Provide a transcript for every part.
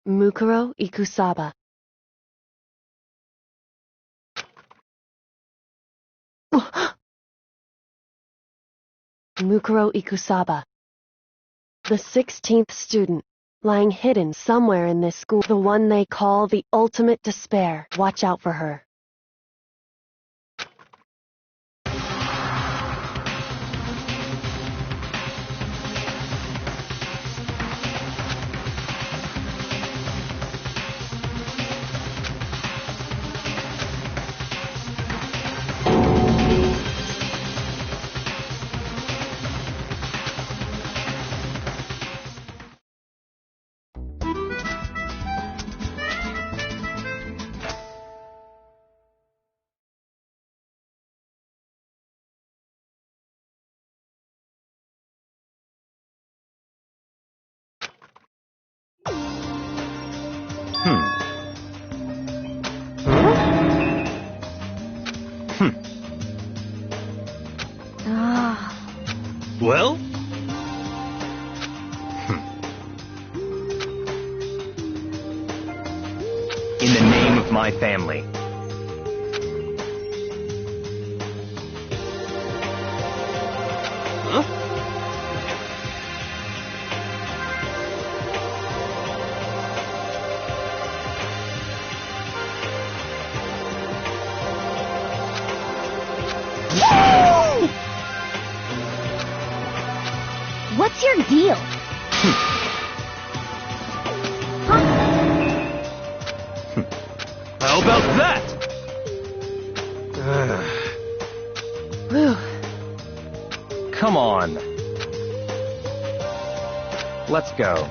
Mukuro Ikusaba. Mukuro Ikusaba. The 16th student, lying hidden somewhere in this school, the one they call the ultimate despair. Watch out for her. Well? In the name of my family. Huh? What's your deal? How about that? Come on. Let's go.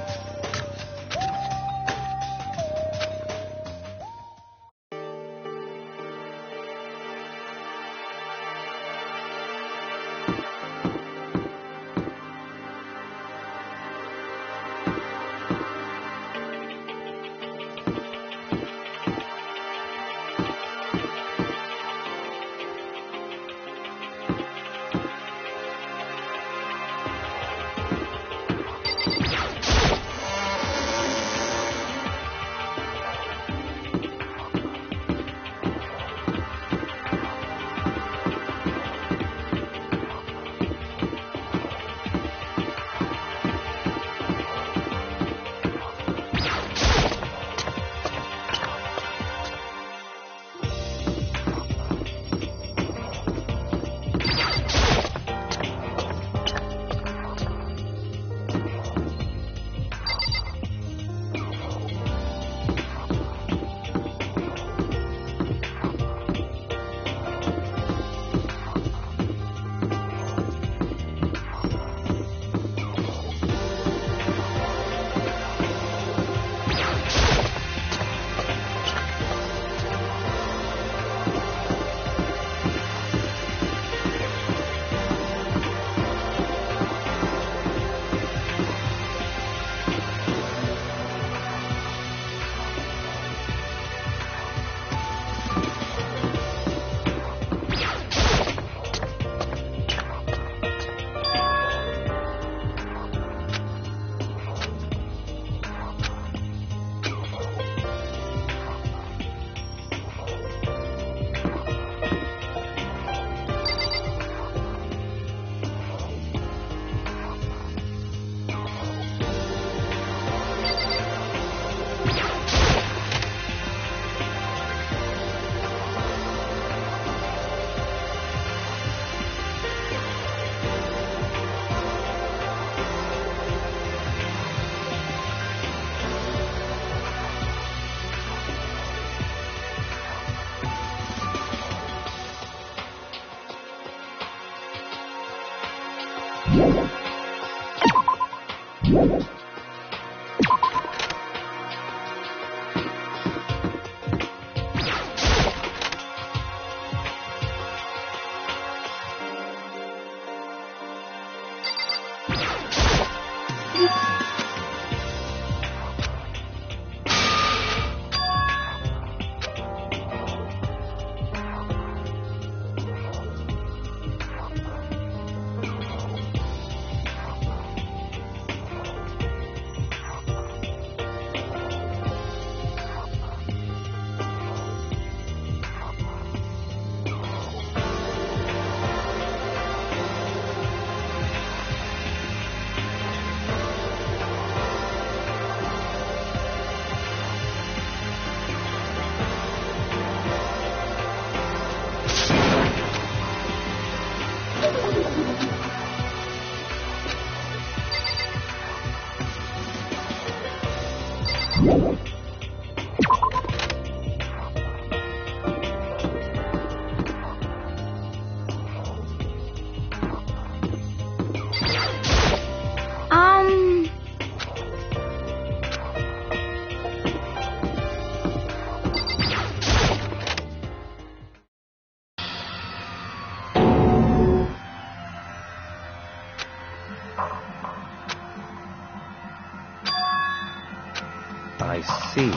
I see.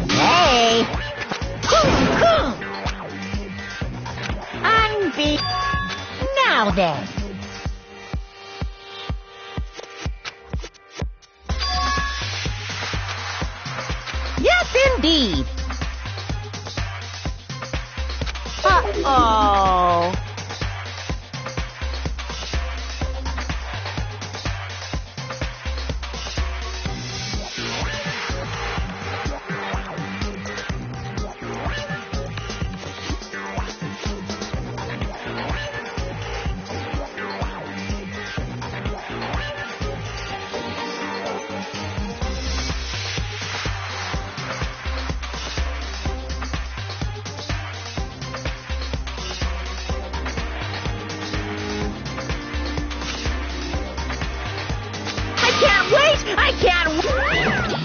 Hey! Now then. Yes, indeed. Uh-oh. I can't wait!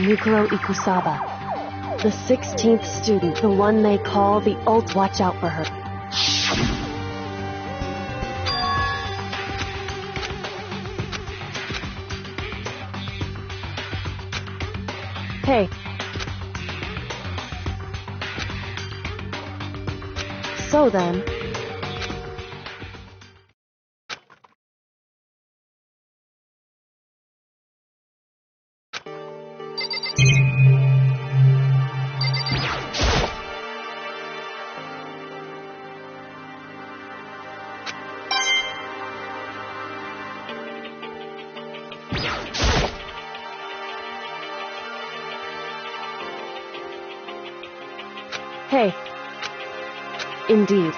Mikuro Ikusaba, the 16th student, the one they call the ult. Watch out for her. Hey. So then. Hey. Indeed.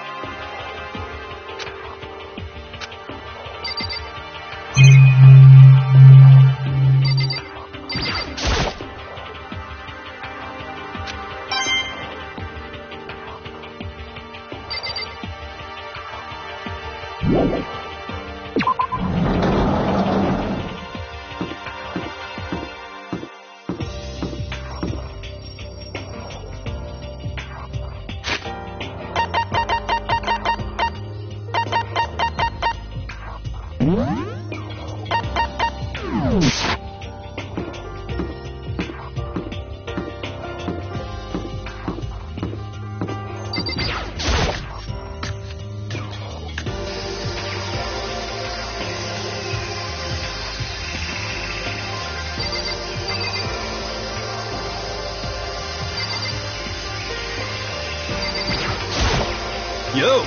know?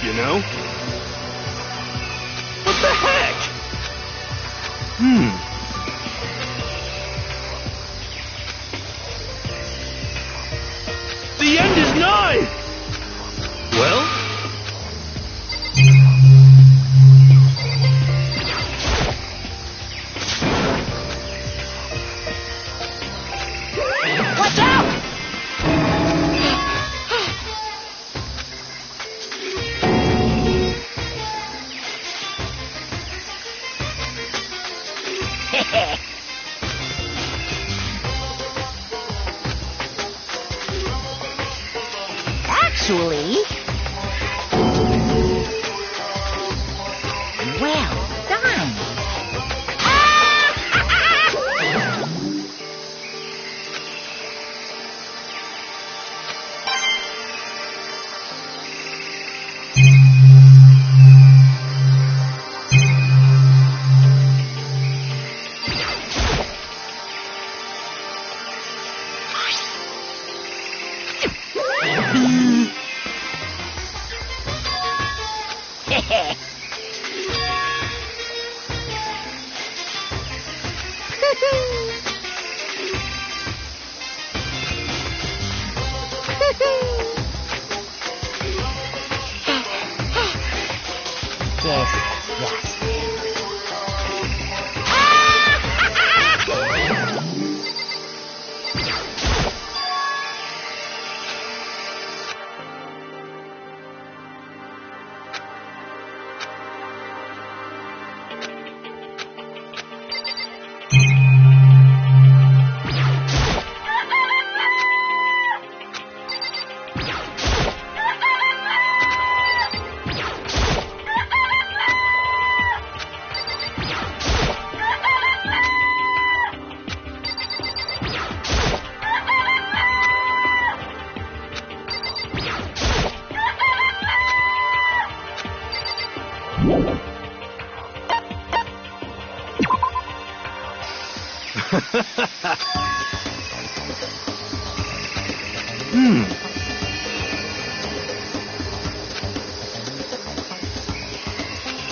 You know? What the heck? The end is nigh! Well? Watch out! Actually, well done. Yes.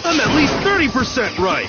I'm at least 30% right.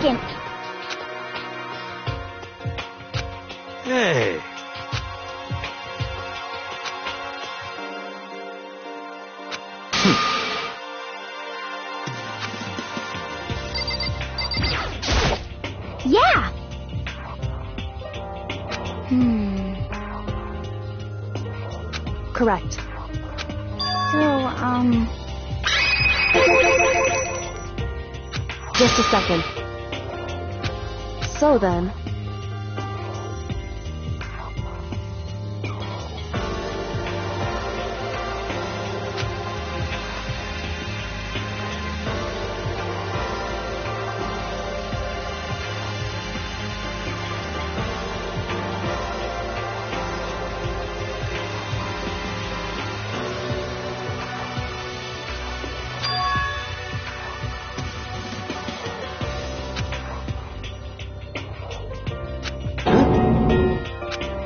second. Hey. Yeah. Correct. So, Just a second. So then...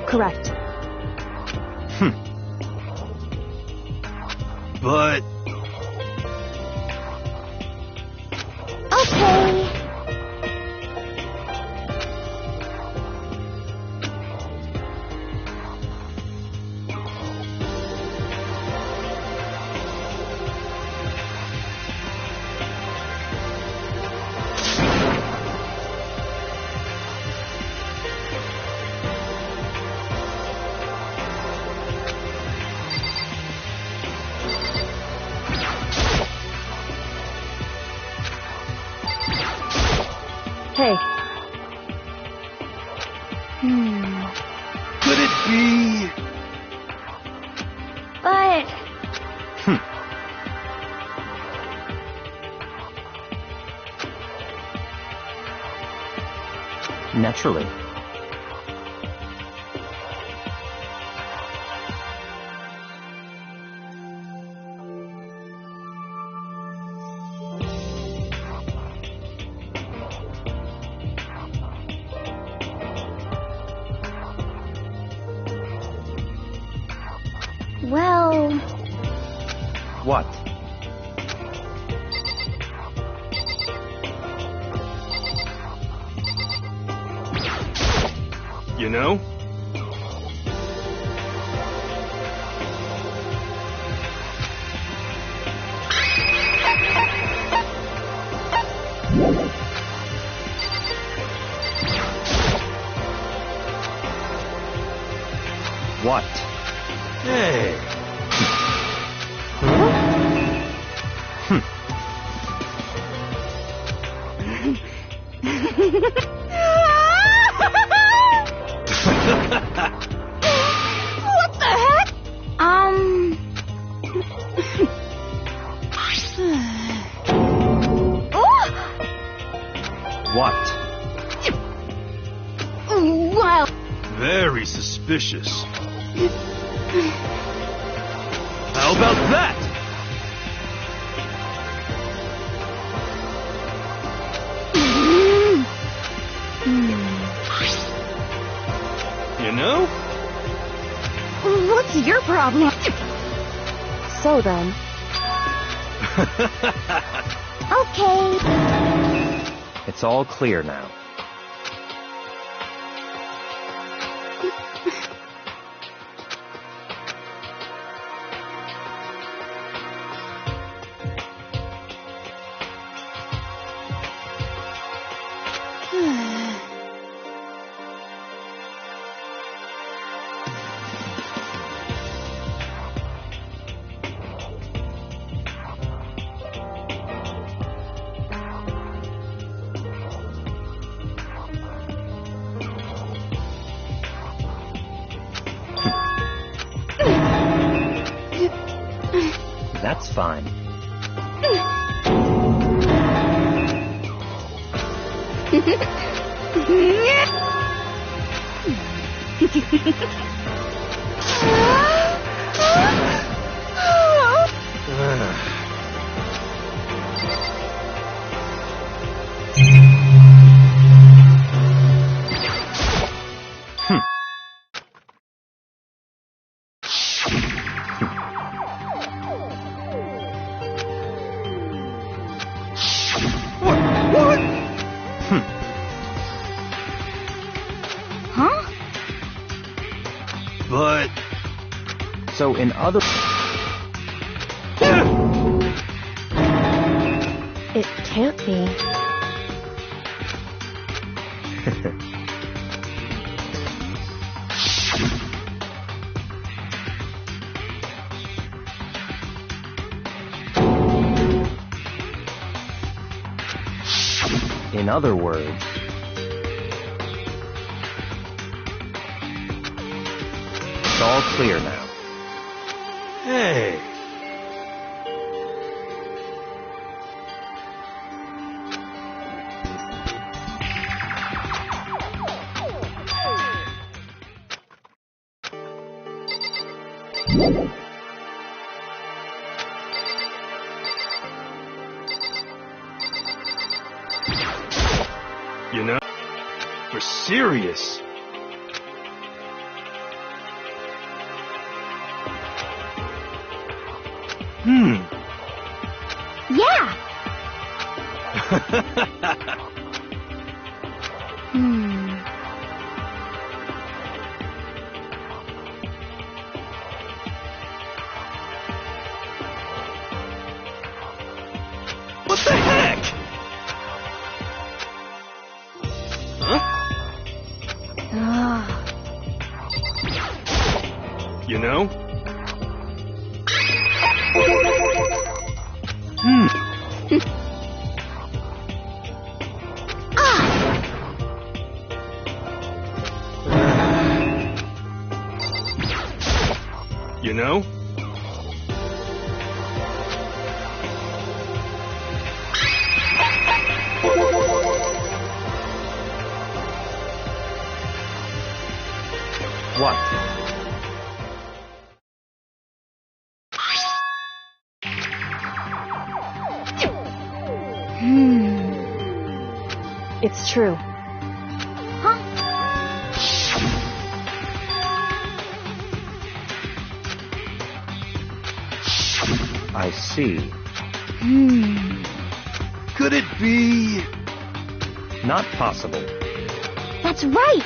Correct. But... okay. Hey, Could it be... But Naturally. well, What? You know? What? Hey. what the heck? What? Well, Very suspicious. How about that? You know? what's your problem? so then... Okay. It's all clear now. That's fine. What? So in other... It can't be. In other words... It's all clear now. Hey! You know, we're serious. Yeah. What the heck? Huh? You know? You know? What? It's true. Huh? I see. Could it be... Not possible. That's right.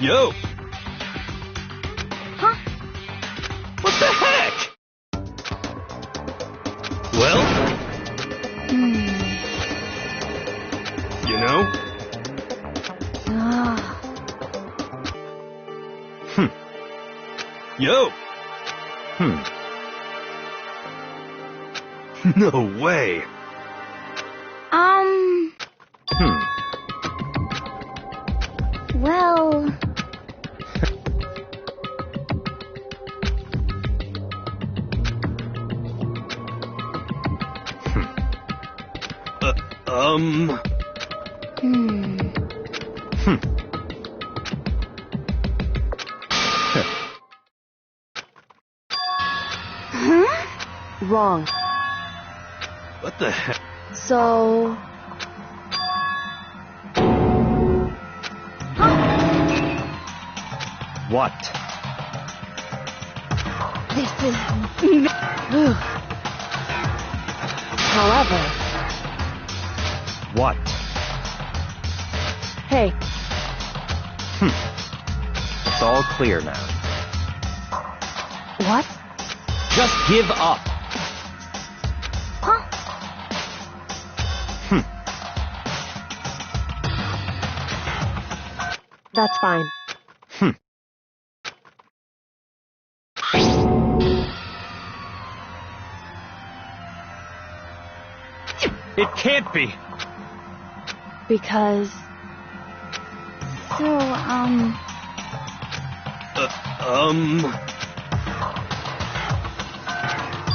Yo! Huh? What the heck? Well, you know? Yo! No way! Well... Wrong. What the heck? So... What? This is... However... What? Hey, It's all clear now. what? Just give up. Huh? That's fine. It can't be. Because... So,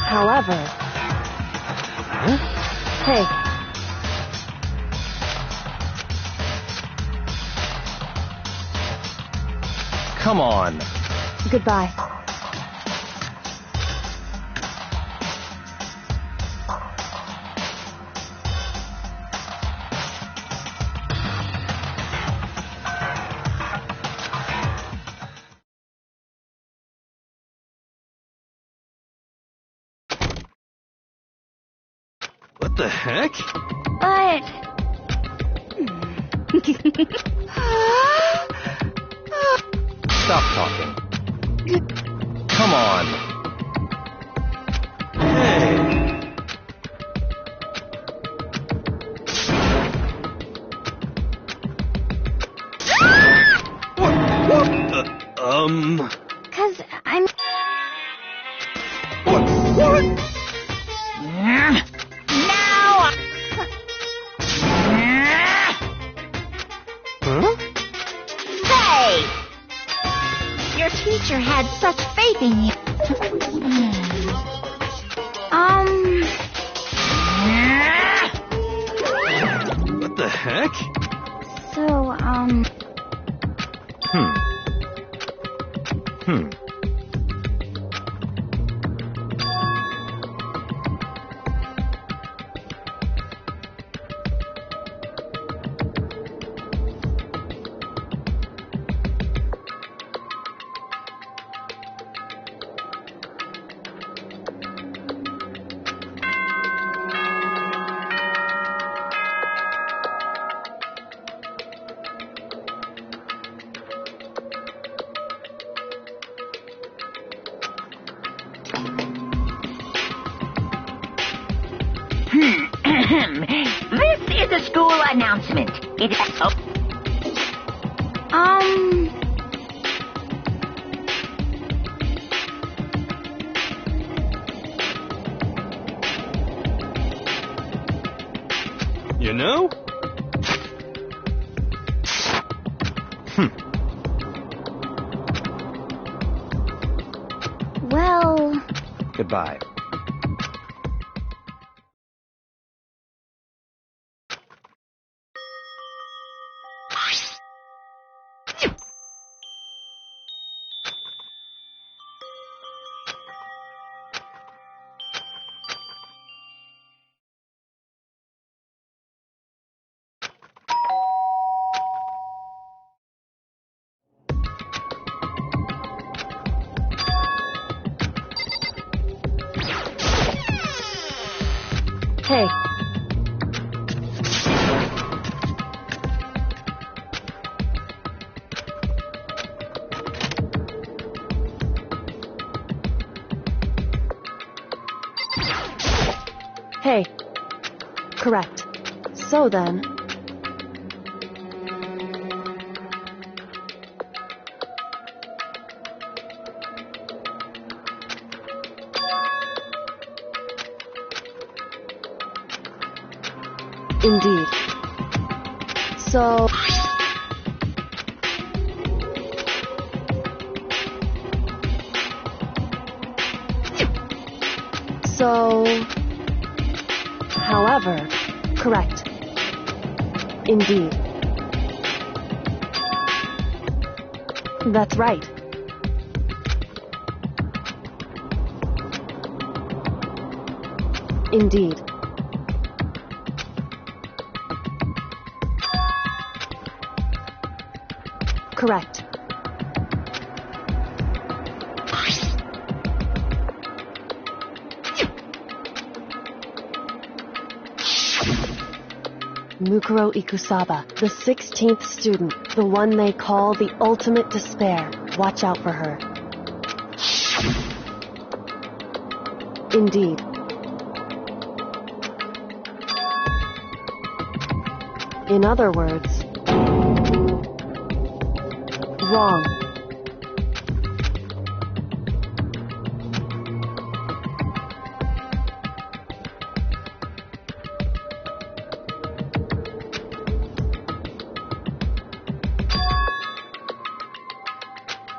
However... Hey, Come on. goodbye. What the heck? but... Stop talking. Come on. Hey! What? 'Cause I'm... What? Now! Huh? Hey! Your teacher had such faith in you. What the heck? So, This is a school announcement. It is... You know? well... Goodbye. Hey. Hey. Correct. So then... Indeed. So... However, correct. Indeed. That's right. Indeed. Correct. Mukuro Ikusaba, the 16th student, the one they call the ultimate despair. Watch out for her. Indeed. In other words, wrong.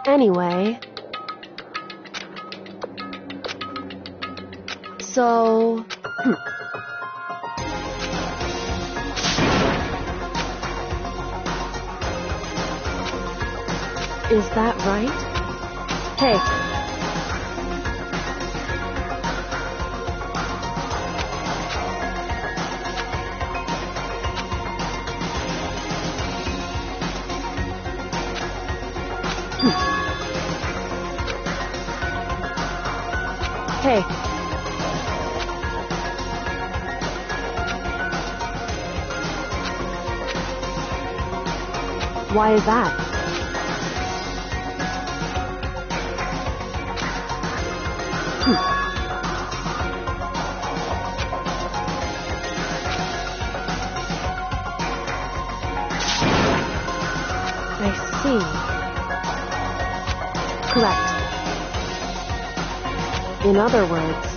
Anyway, so... Is that right? Hey. Hey. Why is that? I see. Correct. In other words,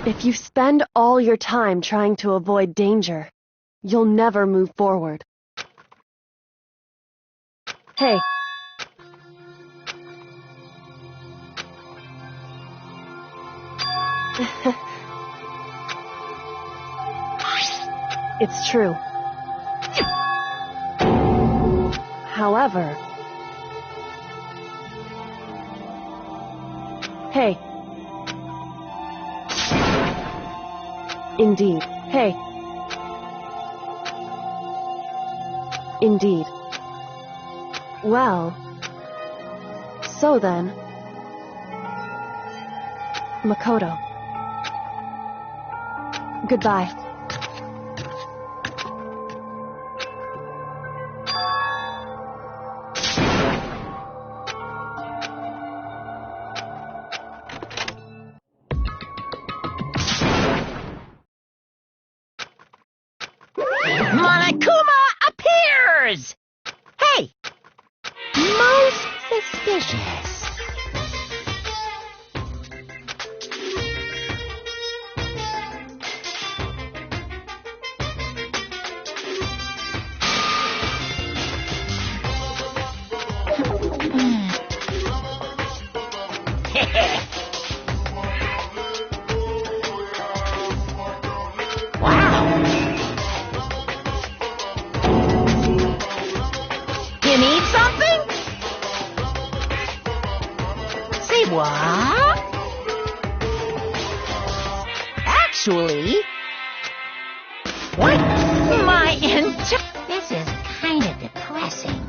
if you spend all your time trying to avoid danger, you'll never move forward. Hey. It's true. However... Hey. Indeed. Hey. Indeed. Well... So then... Makoto. Goodbye. Monokuma appears! Hey! Most suspicious. Wow! You need something? Say what? Actually... What? This is kind of depressing.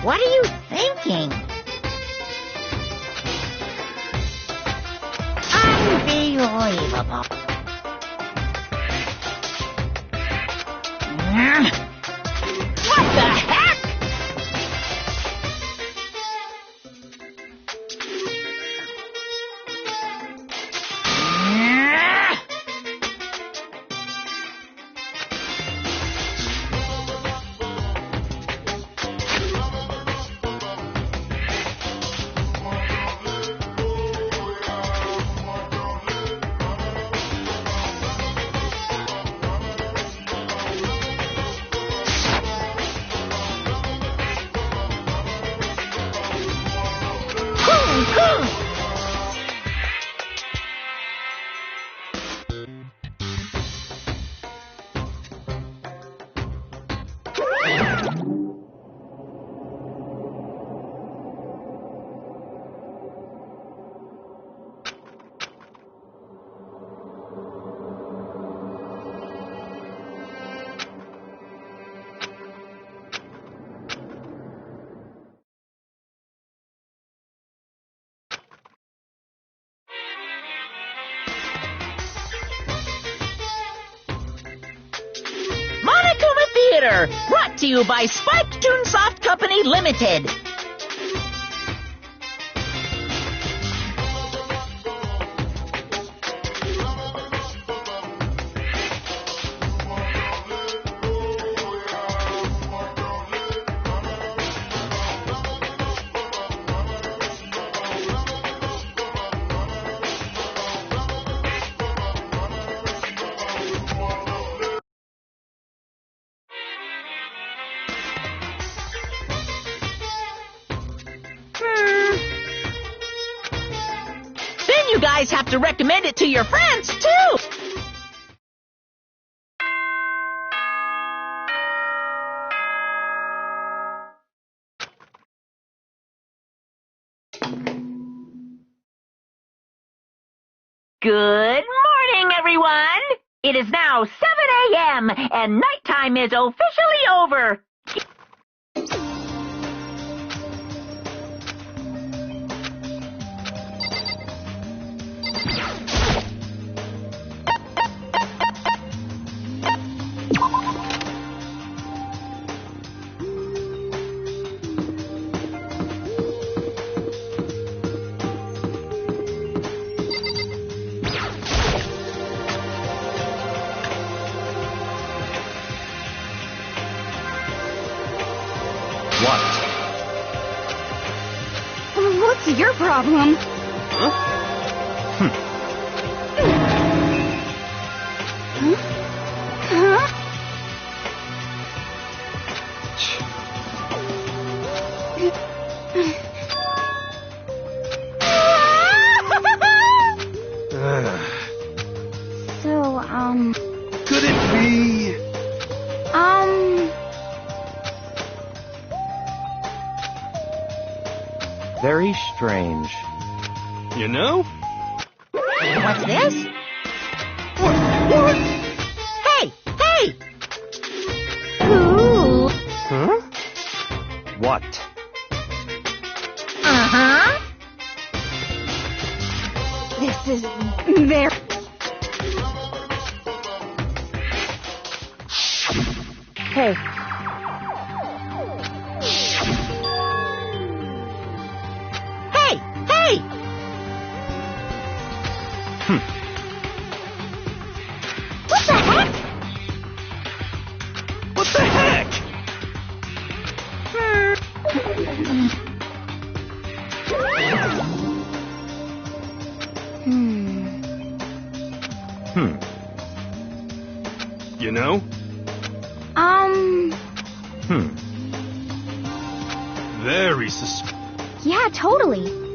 What are you thinking? Unbelievable. What the heck? Monokuma Theater, brought to you by Spike Toonsoft Company Limited. Then you guys have to recommend it to your friends, too! Good morning, everyone! It is now 7 a.m., and nighttime is officially over. What? What's your problem? Huh? Huh? So, Could it be? Very strange. You know? What's this? What? Hey! Hey! Ooh! Huh? What? Uh-huh. This is very... Hey, Hey! Hey! What the heck? What the heck? You know? Very suspicious. Yeah, totally.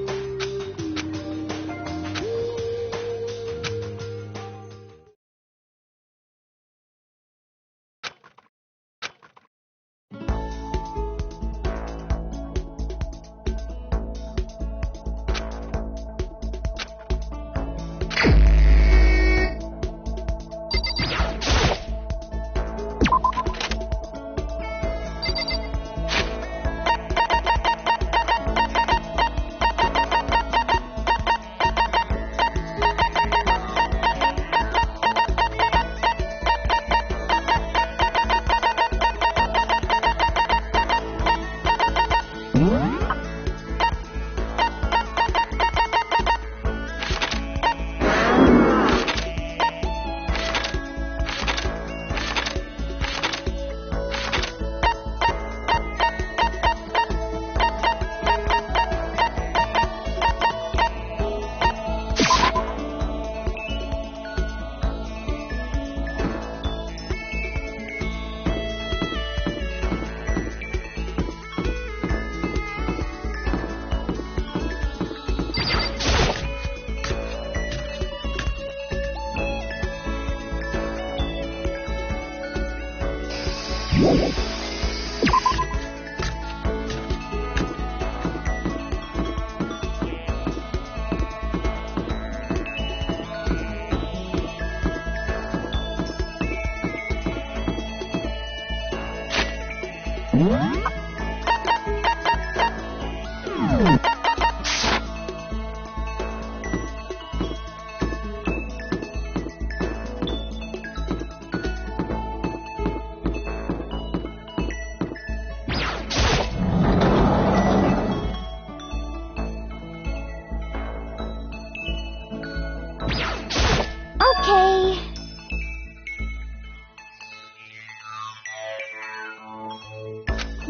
Okay.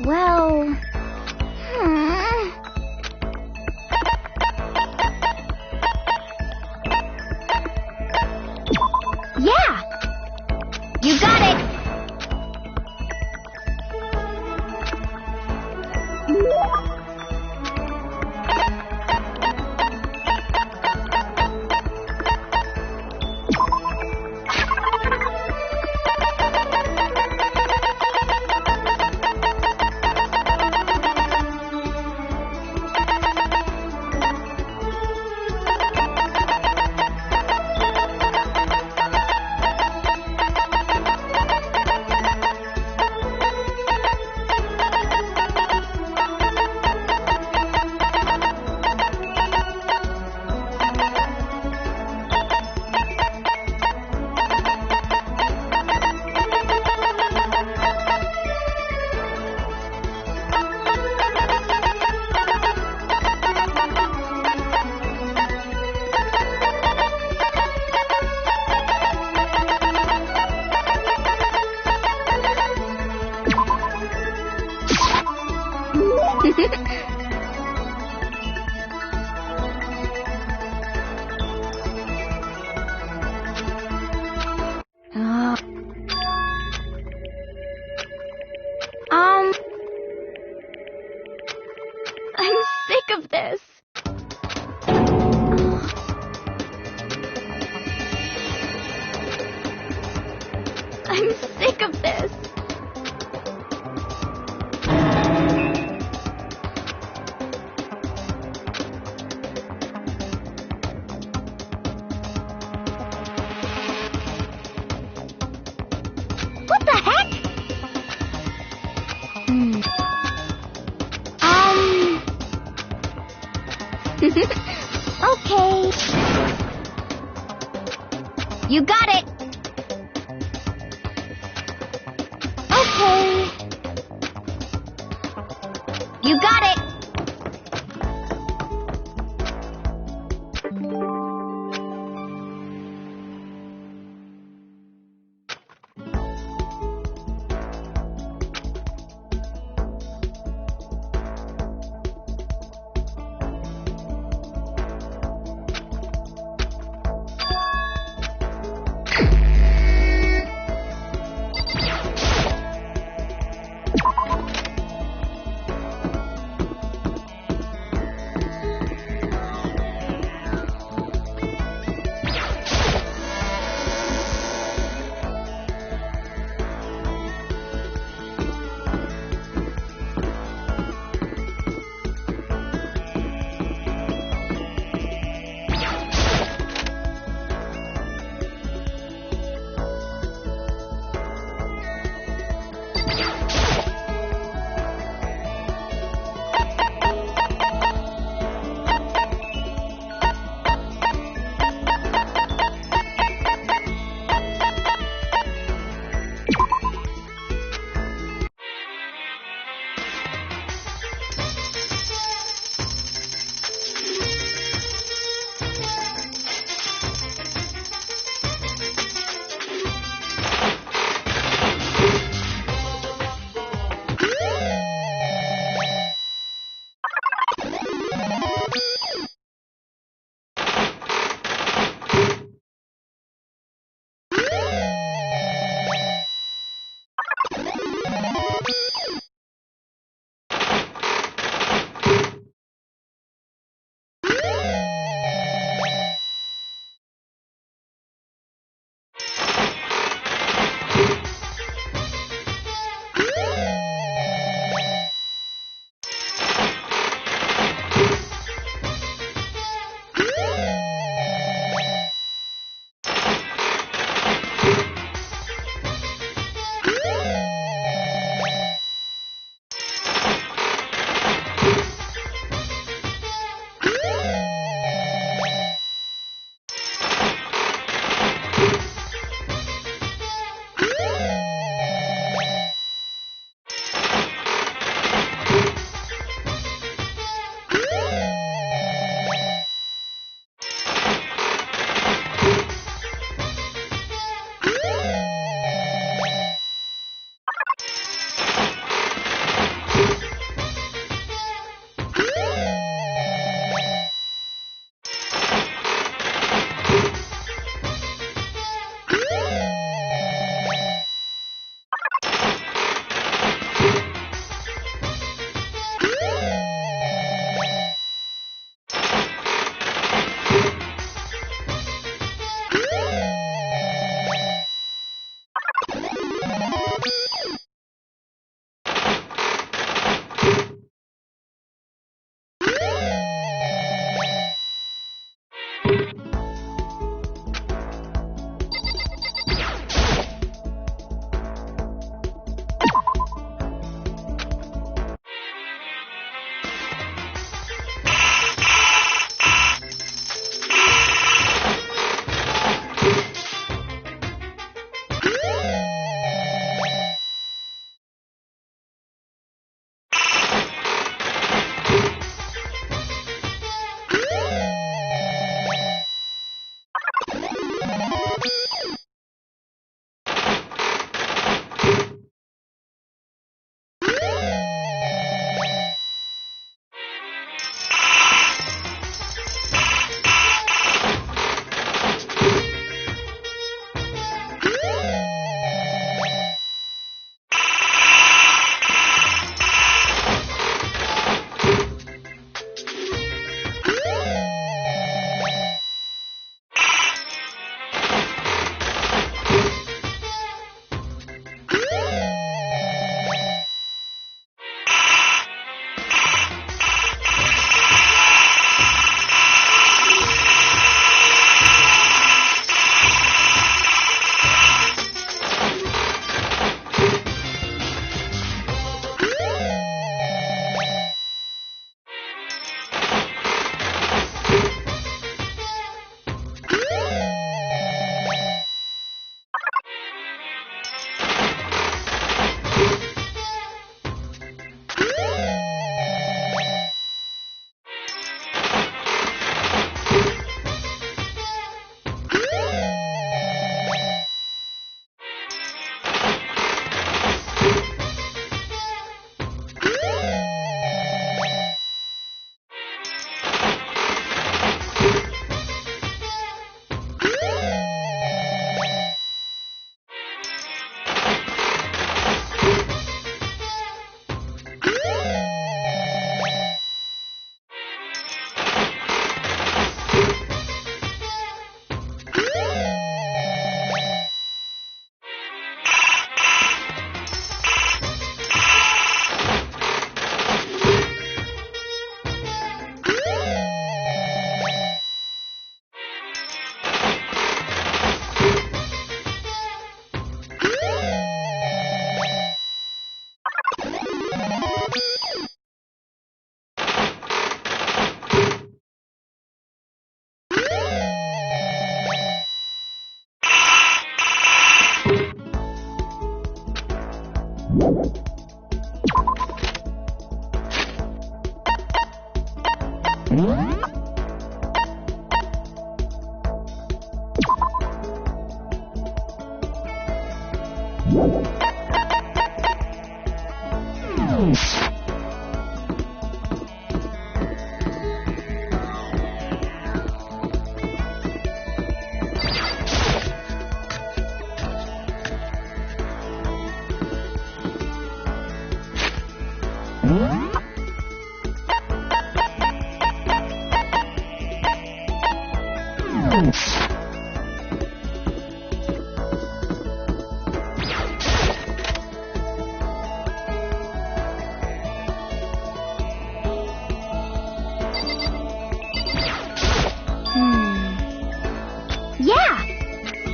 Well... Yeah! You got it! I'm sick of this. I'm sick of this. What the heck? Okay. You got it. Okay. You got it.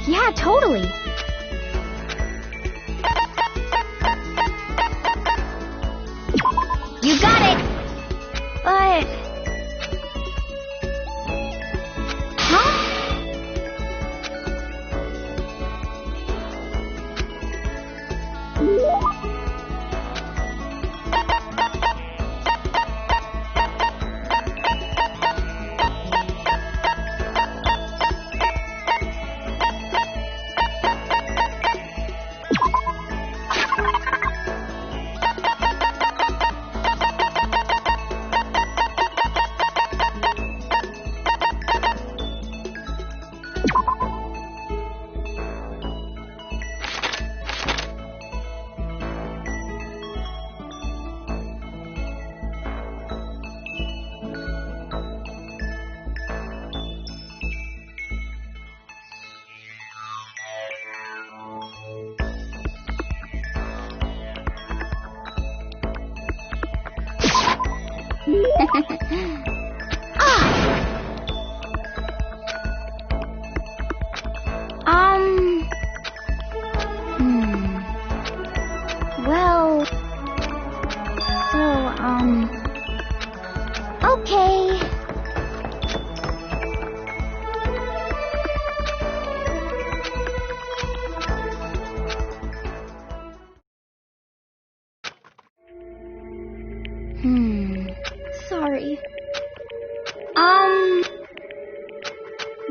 Yeah, totally. You got it! But... Huh? Well, so, okay. Sorry.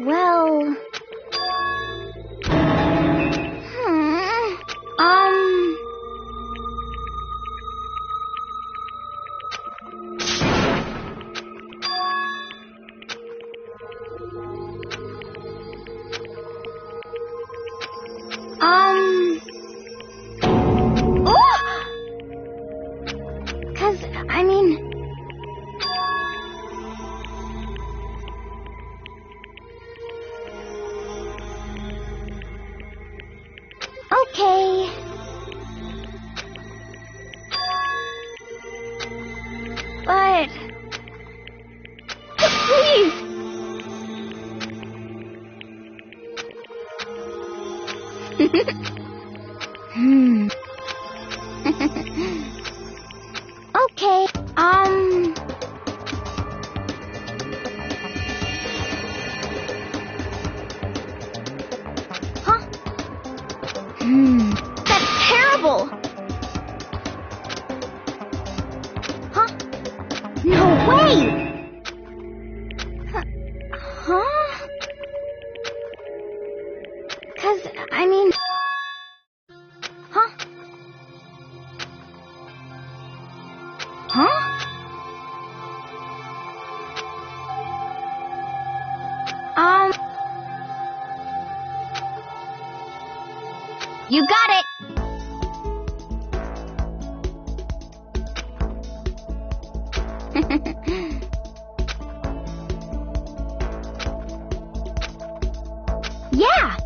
Well... Cause, I mean... Okay. But... Please! Okay, Huh? That's terrible! Huh? No way! Huh? 'Cause, I mean... Huh? Huh? You got it! Yeah!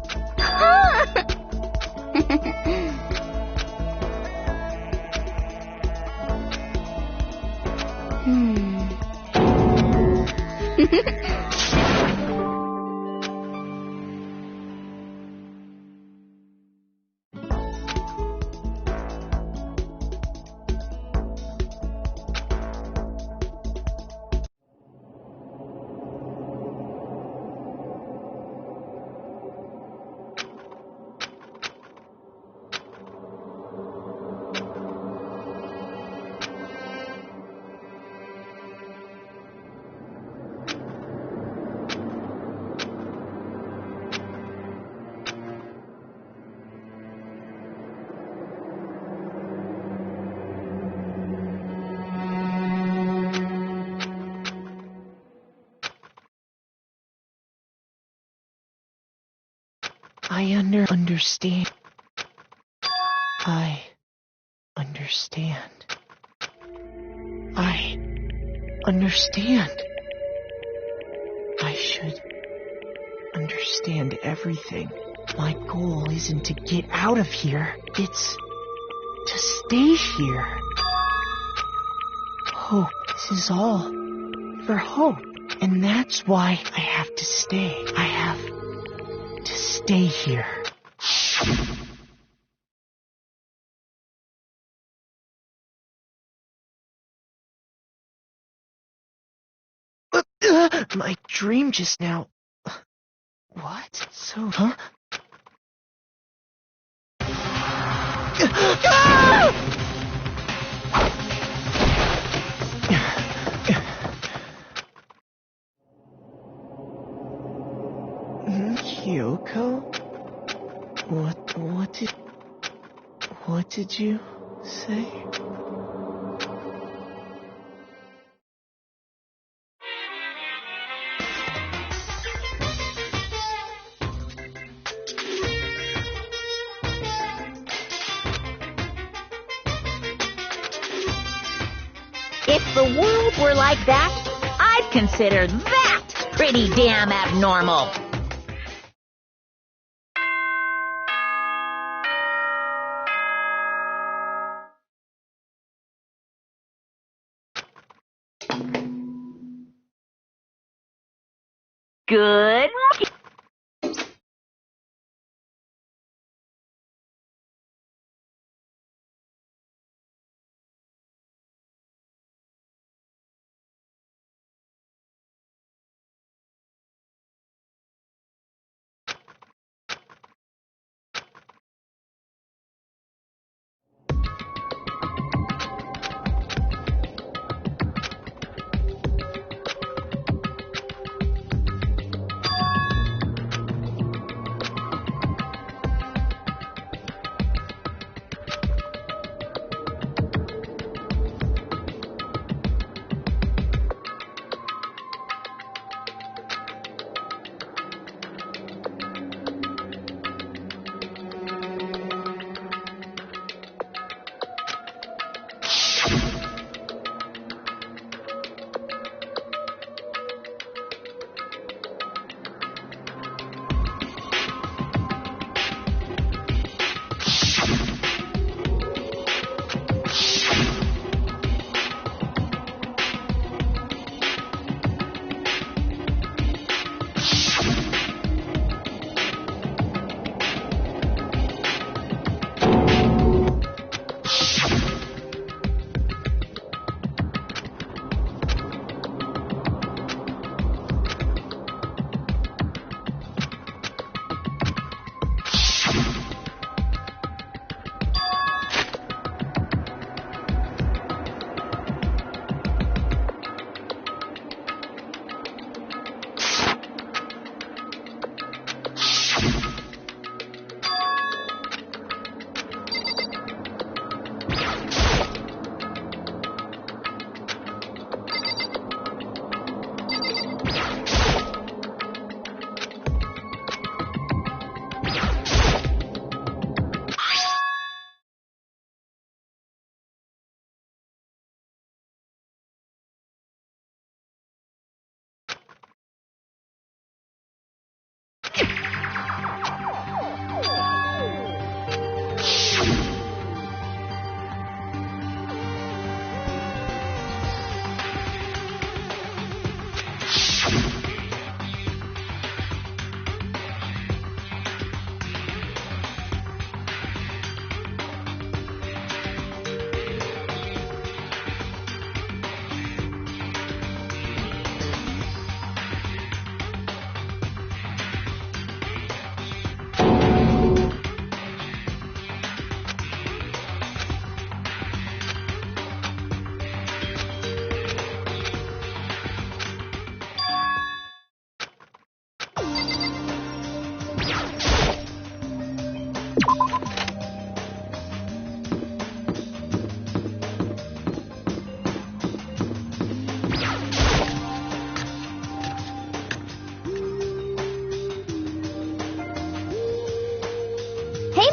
I understand. I understand. I understand. I should understand everything. My goal isn't to get out of here. It's to stay here. Hope. This is all for hope. And that's why I have to stay. I have to stay here. My dream just now. What? So, huh? Kyoko? What did you say? If the world were like that, I'd consider that pretty damn abnormal. Good.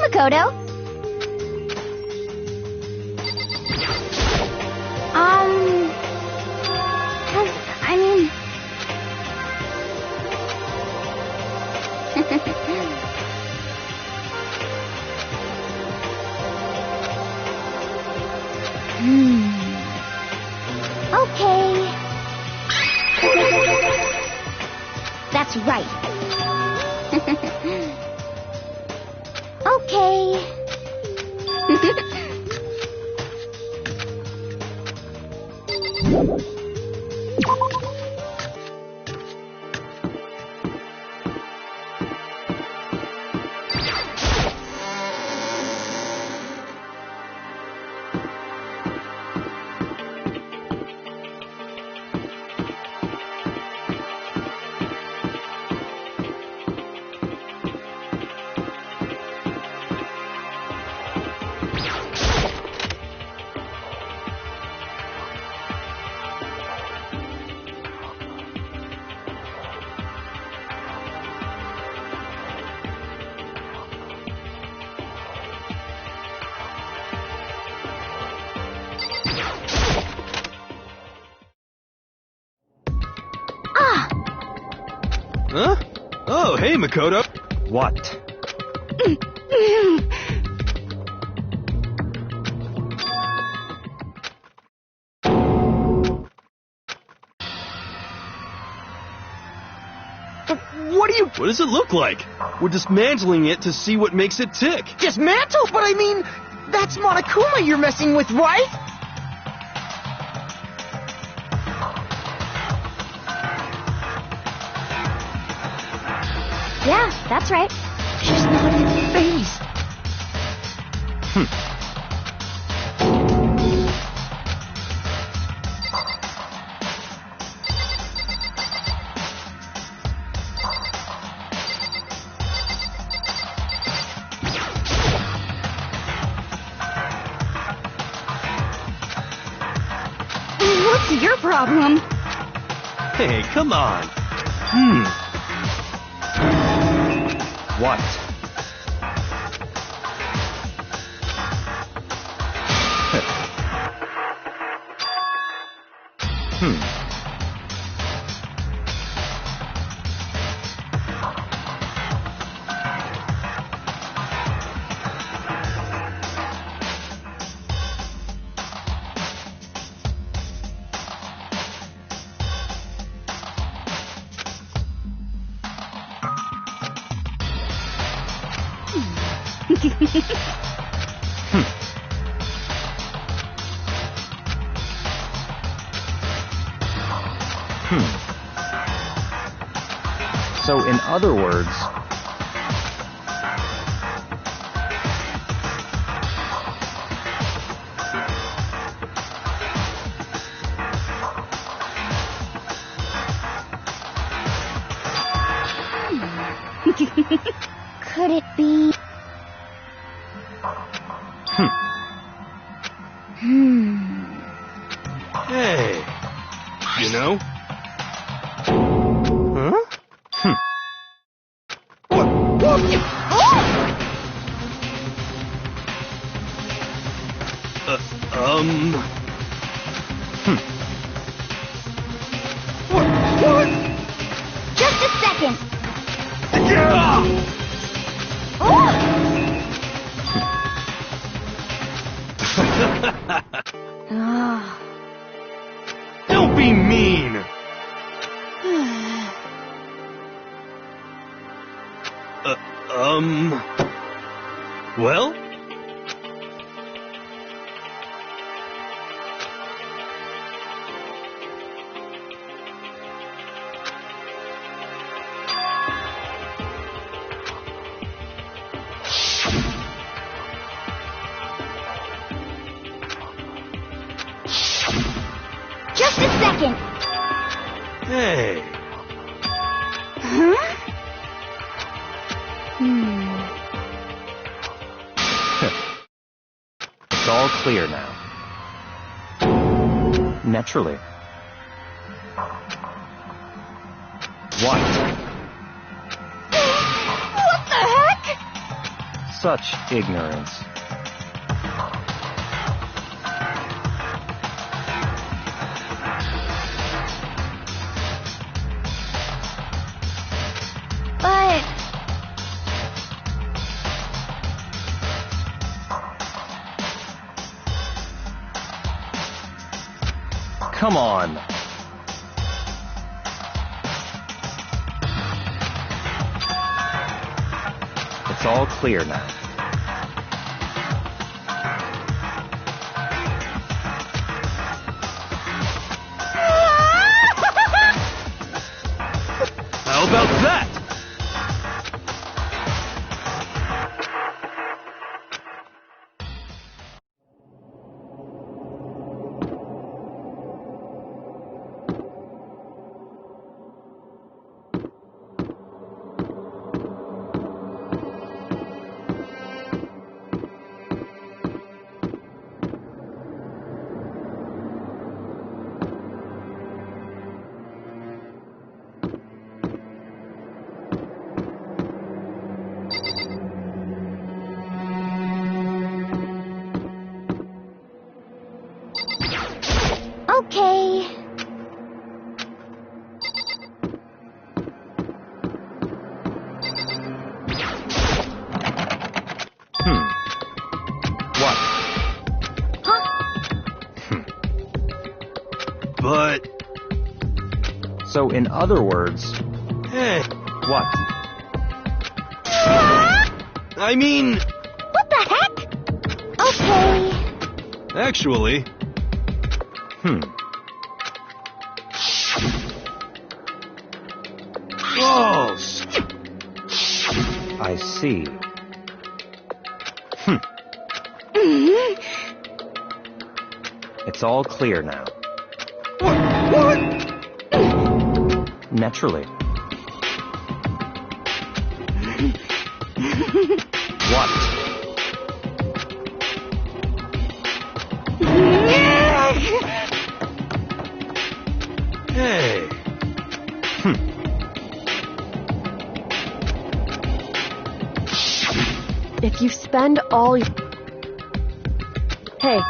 Makoto. I mean... Okay. That's right. Okay. Huh? Oh, hey, Makoto. What? What does it look like? We're dismantling it to see what makes it tick. Dismantle? But I mean, that's Monokuma you're messing with, right? Yeah, that's right. She's not even phased. What's your problem? Hey, come on. What? So, in other words, Could it be... Hey, you know? Huh? What? Just a second. Don't be mean! Well? Just a second. Hey. Huh? it's all clear now. Naturally. What? What the heck? Such ignorance. But Come on. It's all clear now. How about that? okay. What? Huh? But... So in other words, Hey, what? I mean... What the heck? Okay. Actually... Gross! I see. It's all clear now. What? Naturally. What? Hey, If you spend all your... Hey,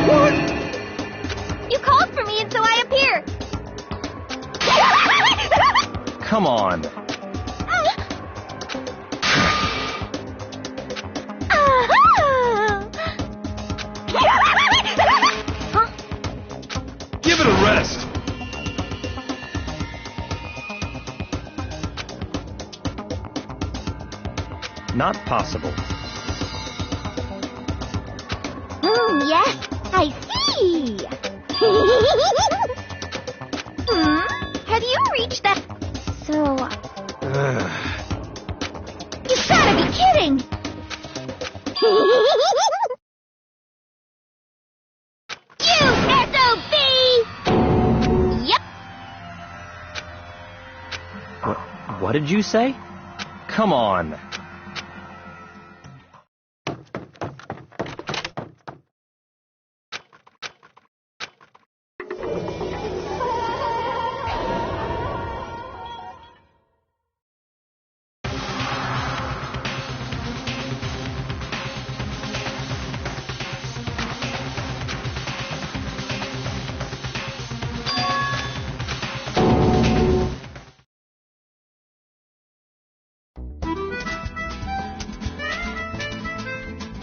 What? You called for me and so I appear. Come on. Huh? give it a rest. Not possible. Yes, I see. Have you reached that? So, you gotta be kidding. You SOB! Yep. What did you say? Come on.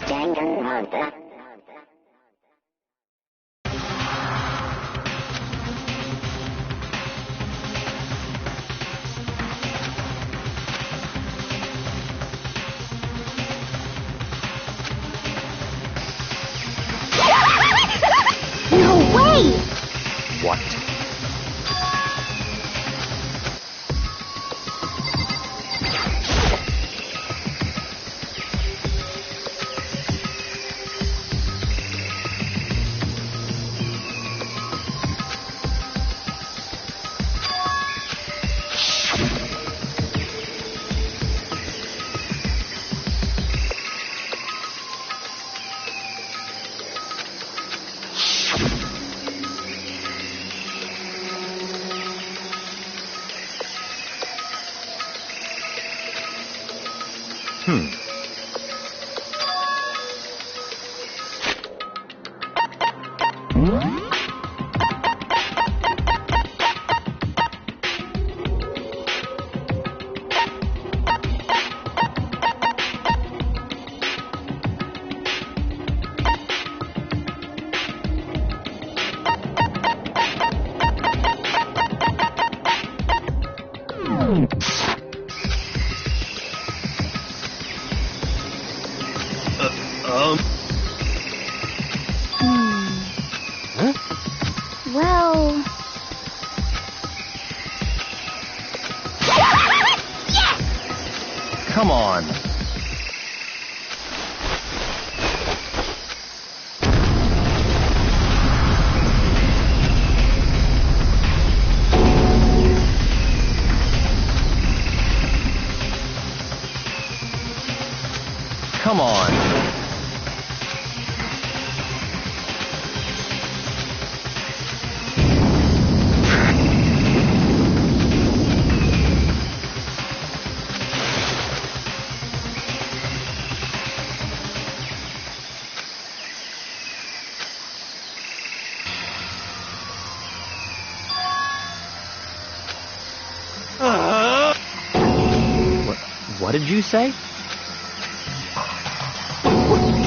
Danganronpa. No way! What? Come on. Come on. What did you say?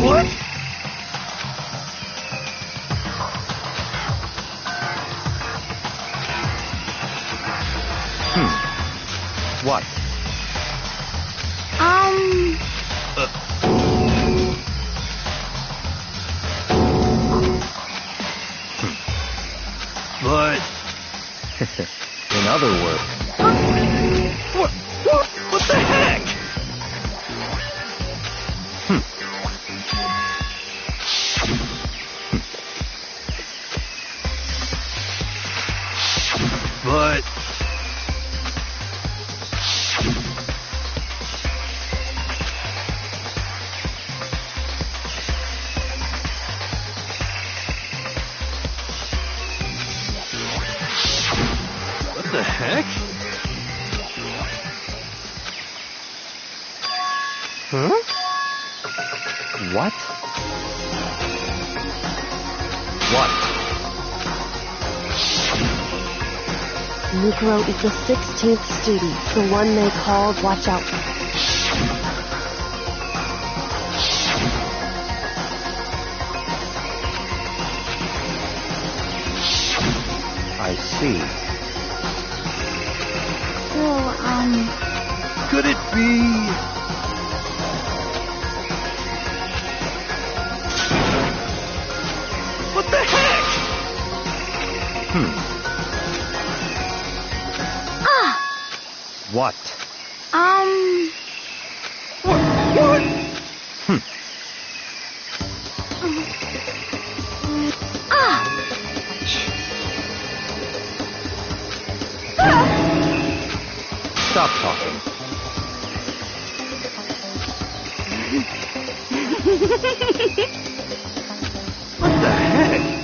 What? What? But... In other words, What the heck? But... What the heck? Huh? what? What? Negro is the 16th student, the one they called Watch Out for. I see. So, Could it be... What the heck? What? What? Stop talking. What the heck?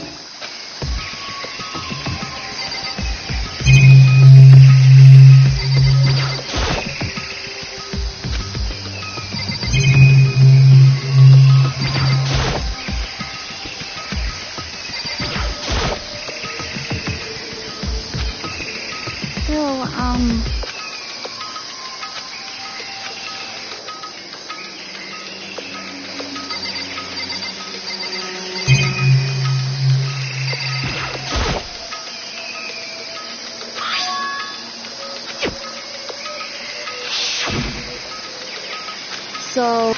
So...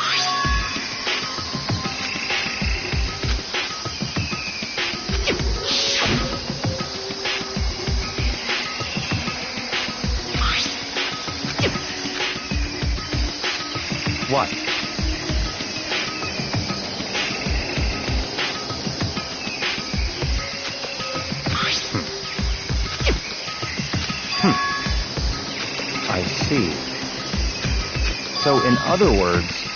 What? I see. So, in other words,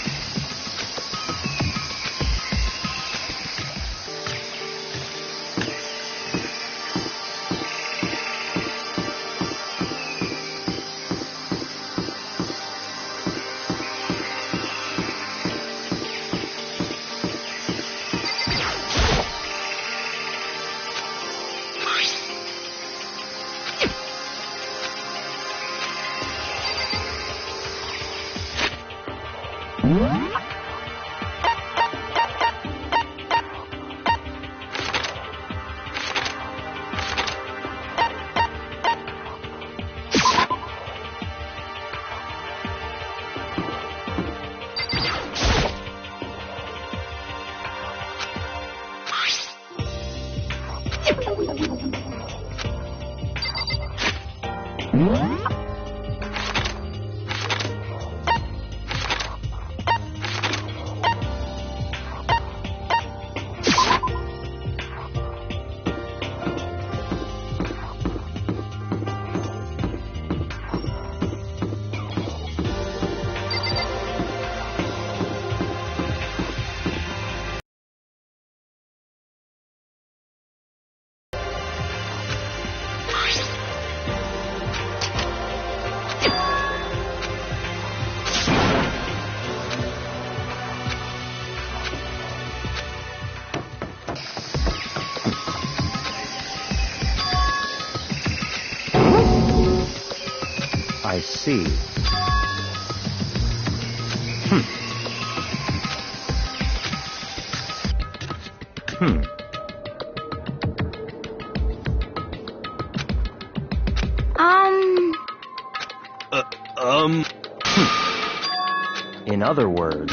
I see. In other words,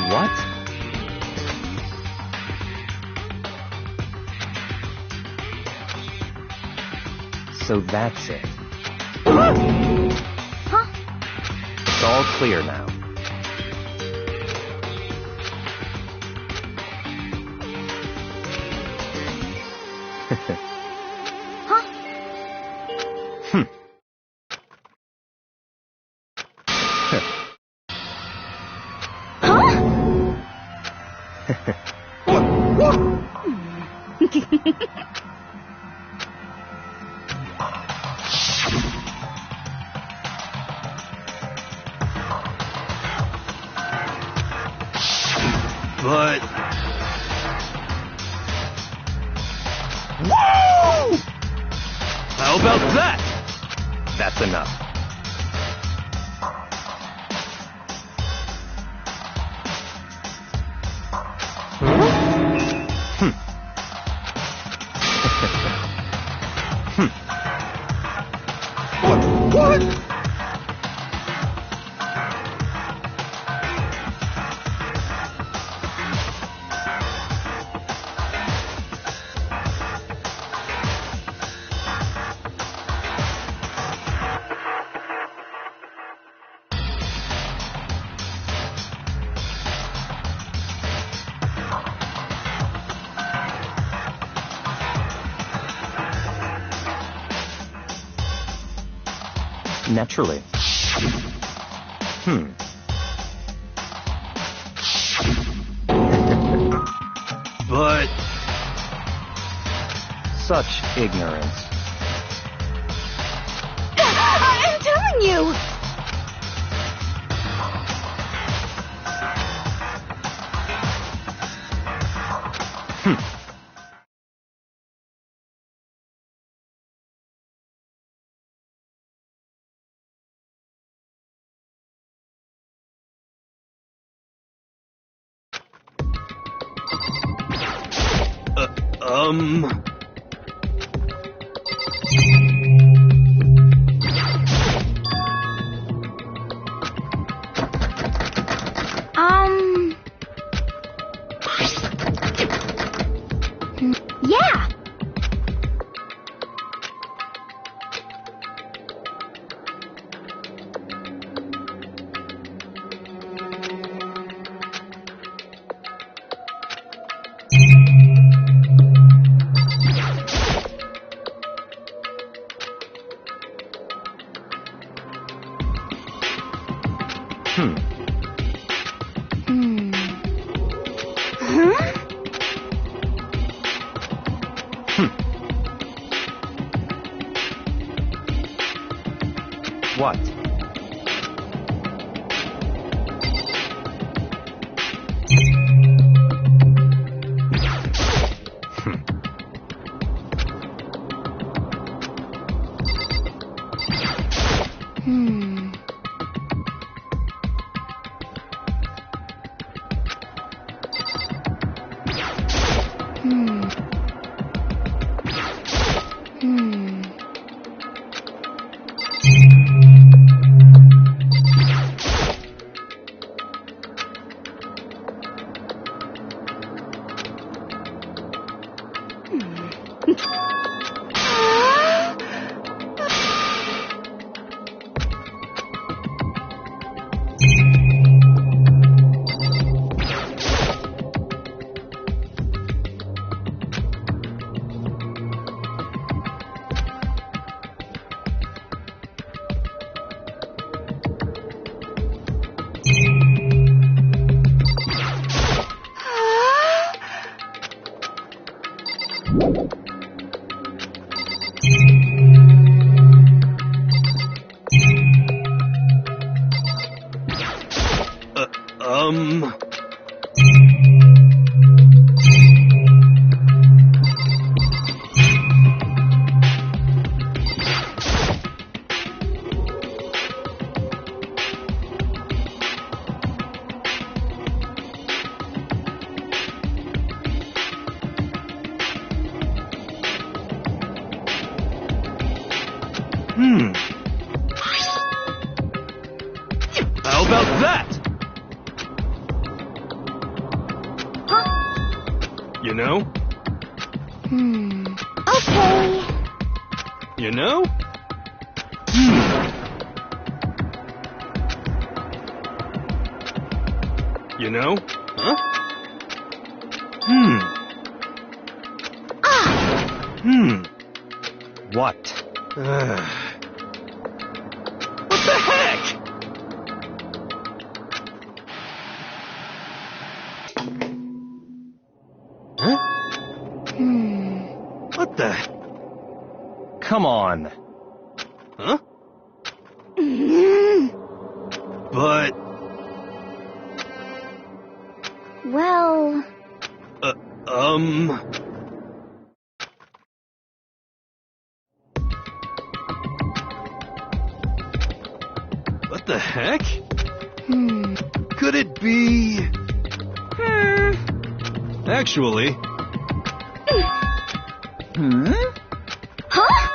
what? So that's it. Huh? It's all clear now. Huh? But... Whoa! How about that? That's enough. What? Naturally. But... Such ignorance. I'm telling you! Yeah! What? How about that? Huh? You know? Okay. You know? You know? Huh? What? What the heck? Huh? What the? Come on. Huh? But, Well, what the heck? Could it be? Actually, huh?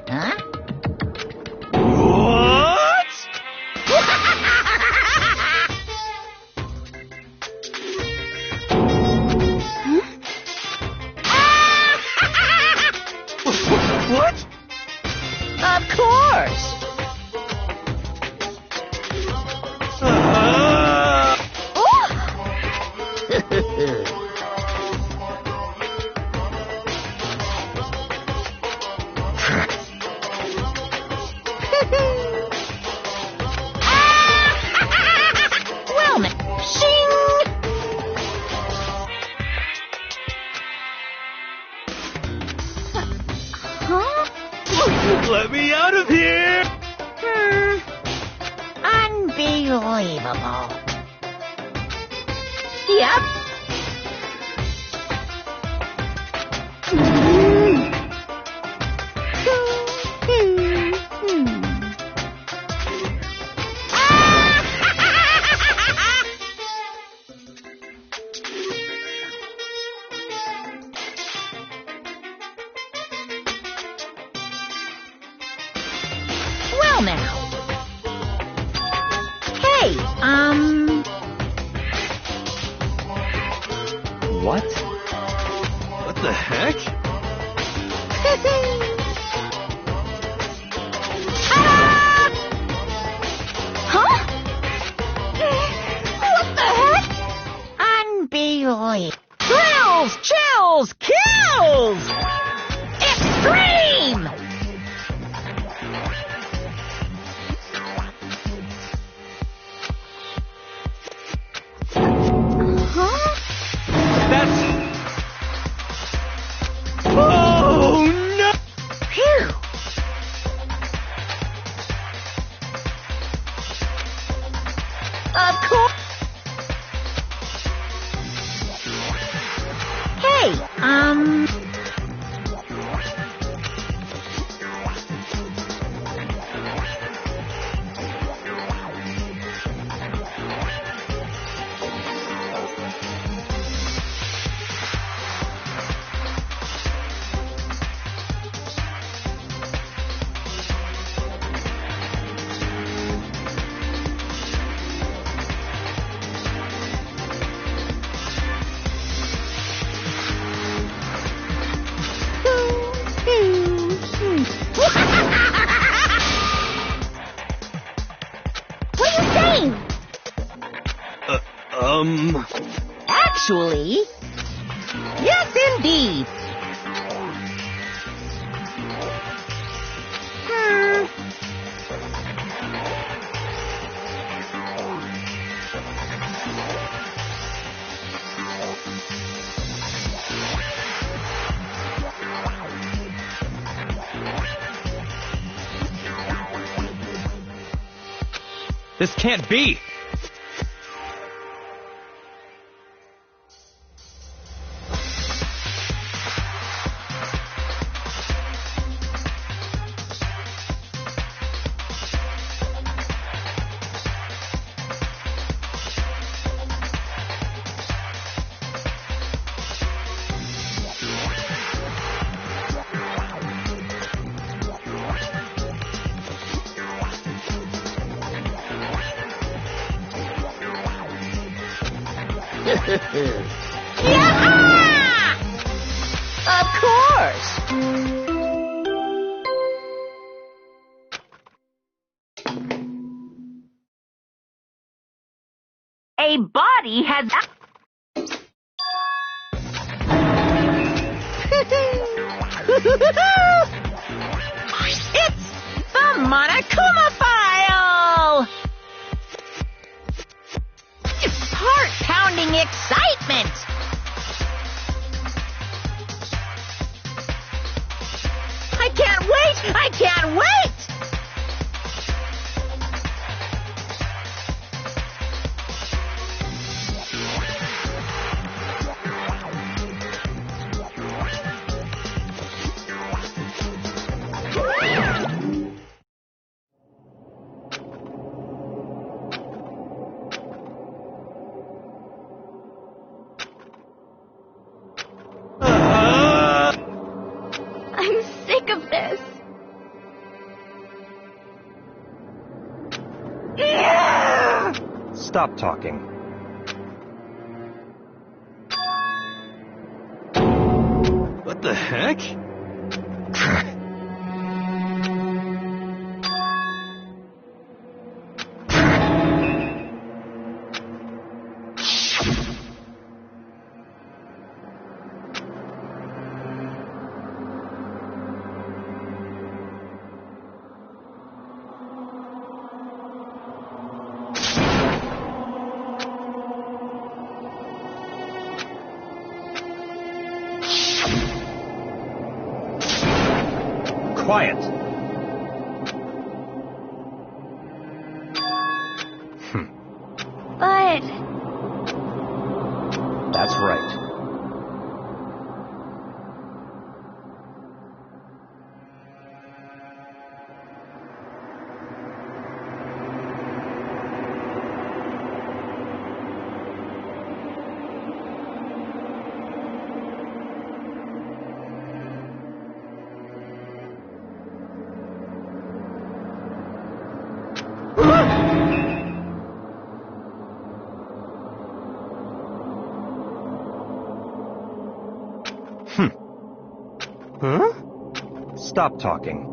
Huh? what? What? Of course. Well, now, shing! Huh? Let me out of here! Unbelievable. Yep. Well, now. Hey, What? What the heck? Huh? What the heck? unbelievable. Thrills, chills, kills! Extreme! Huh? That's... Oh no! Phew! Of course. Hey, What are you saying? actually, yes indeed. This can't be! Yeah! Of course. A body has... It's the Monokuma file! Heart-pounding excitement! I can't wait! I can't wait! I'm sick of this. Stop talking. What the heck? Quiet. But That's right. Huh? Stop talking.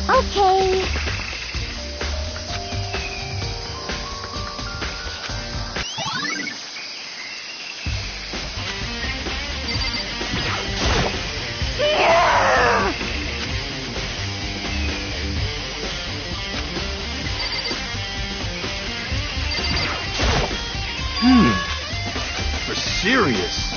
Okay. For serious.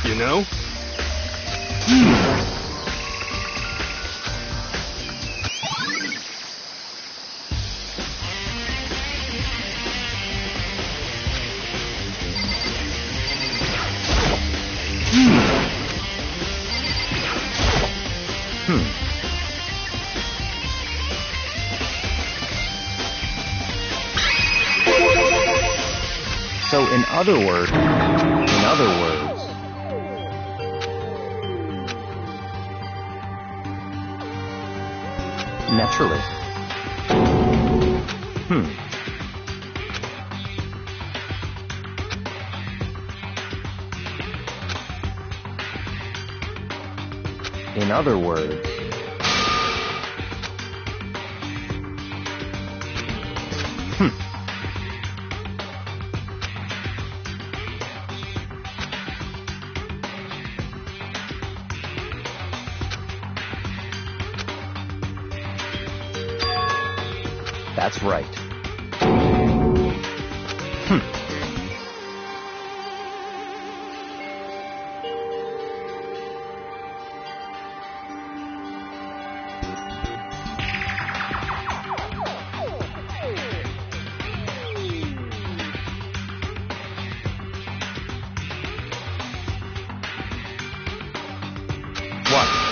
You know? So in other words, naturally. In other words, that's right. What?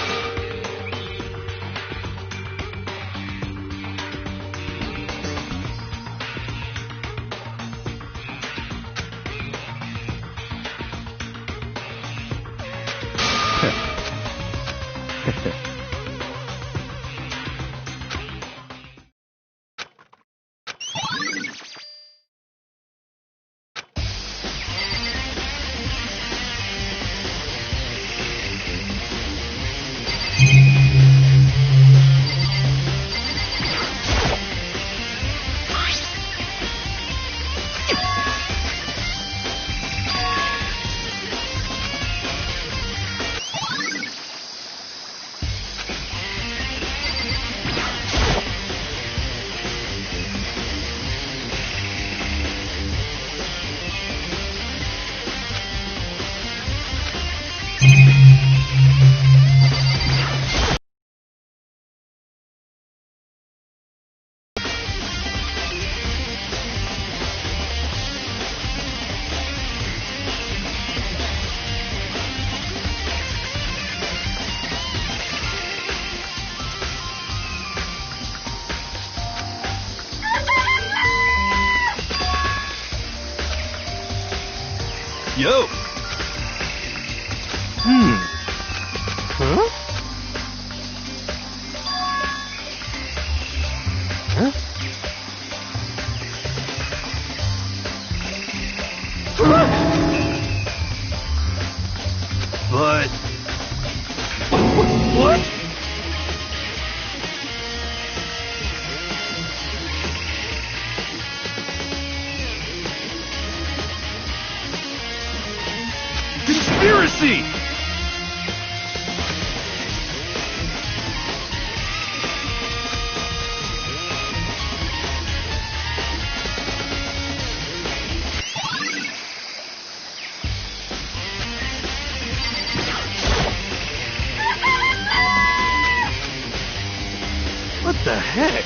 Yo! Huh? Huh? But... What? Conspiracy! What the heck?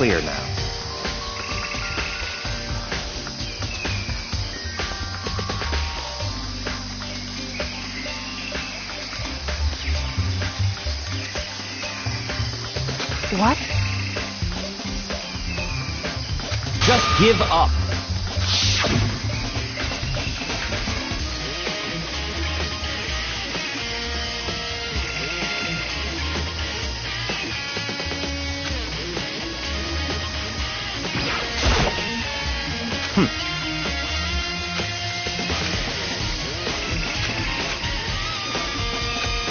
clear now. What? Just give up.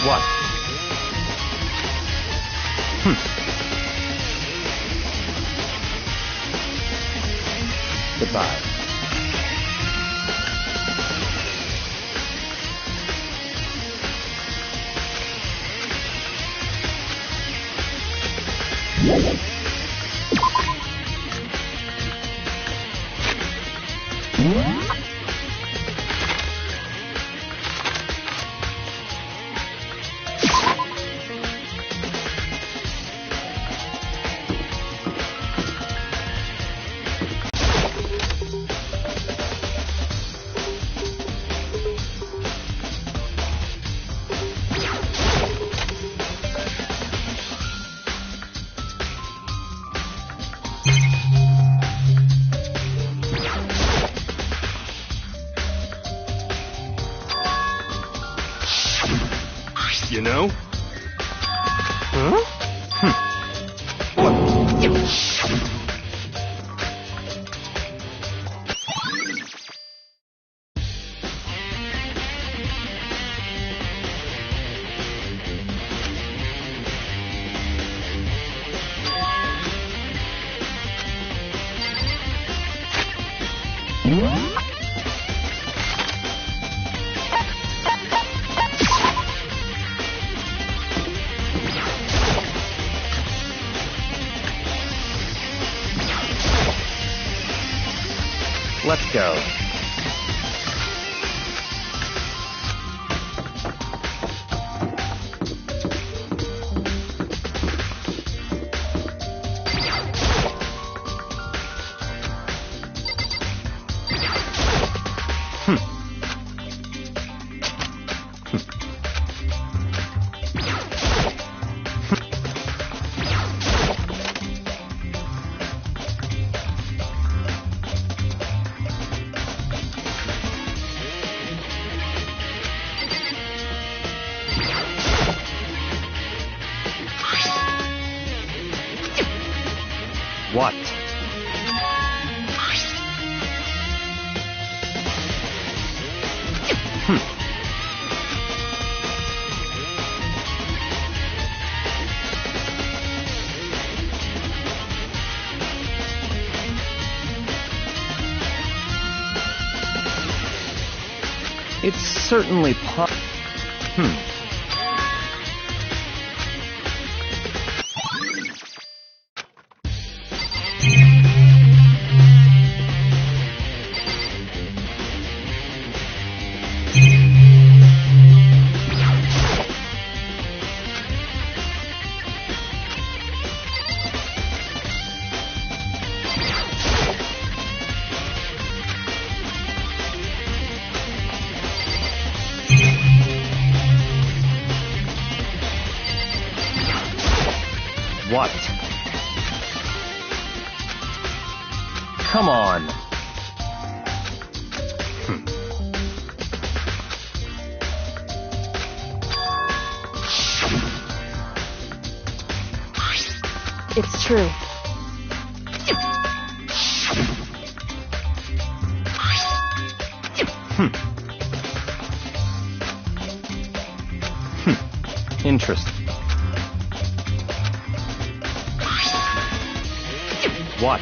What? Goodbye. You know? Huh? Let's go. What? It's certainly What? Come on. It's true. Interesting. What?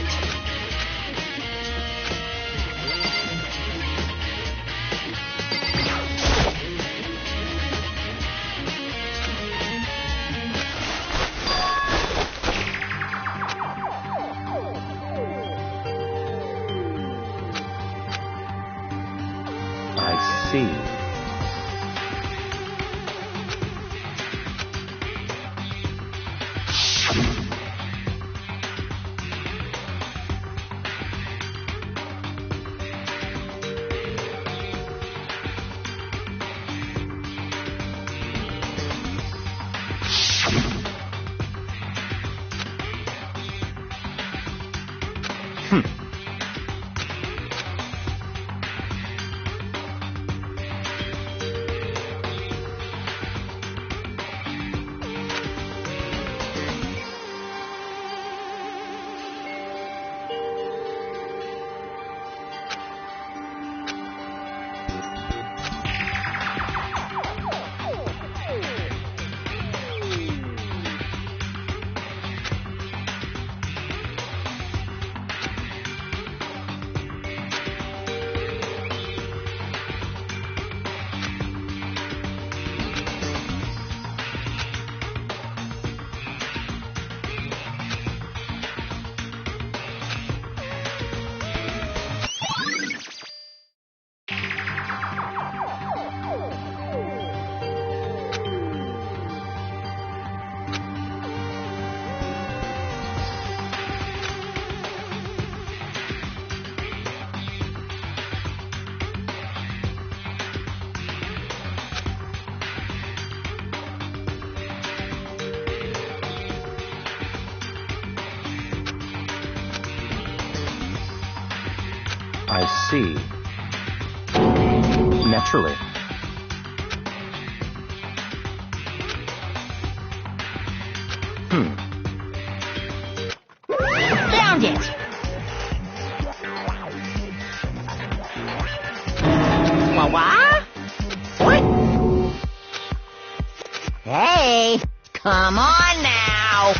I see. Hmm. I see. Naturally. Found it! What? Hey, come on now!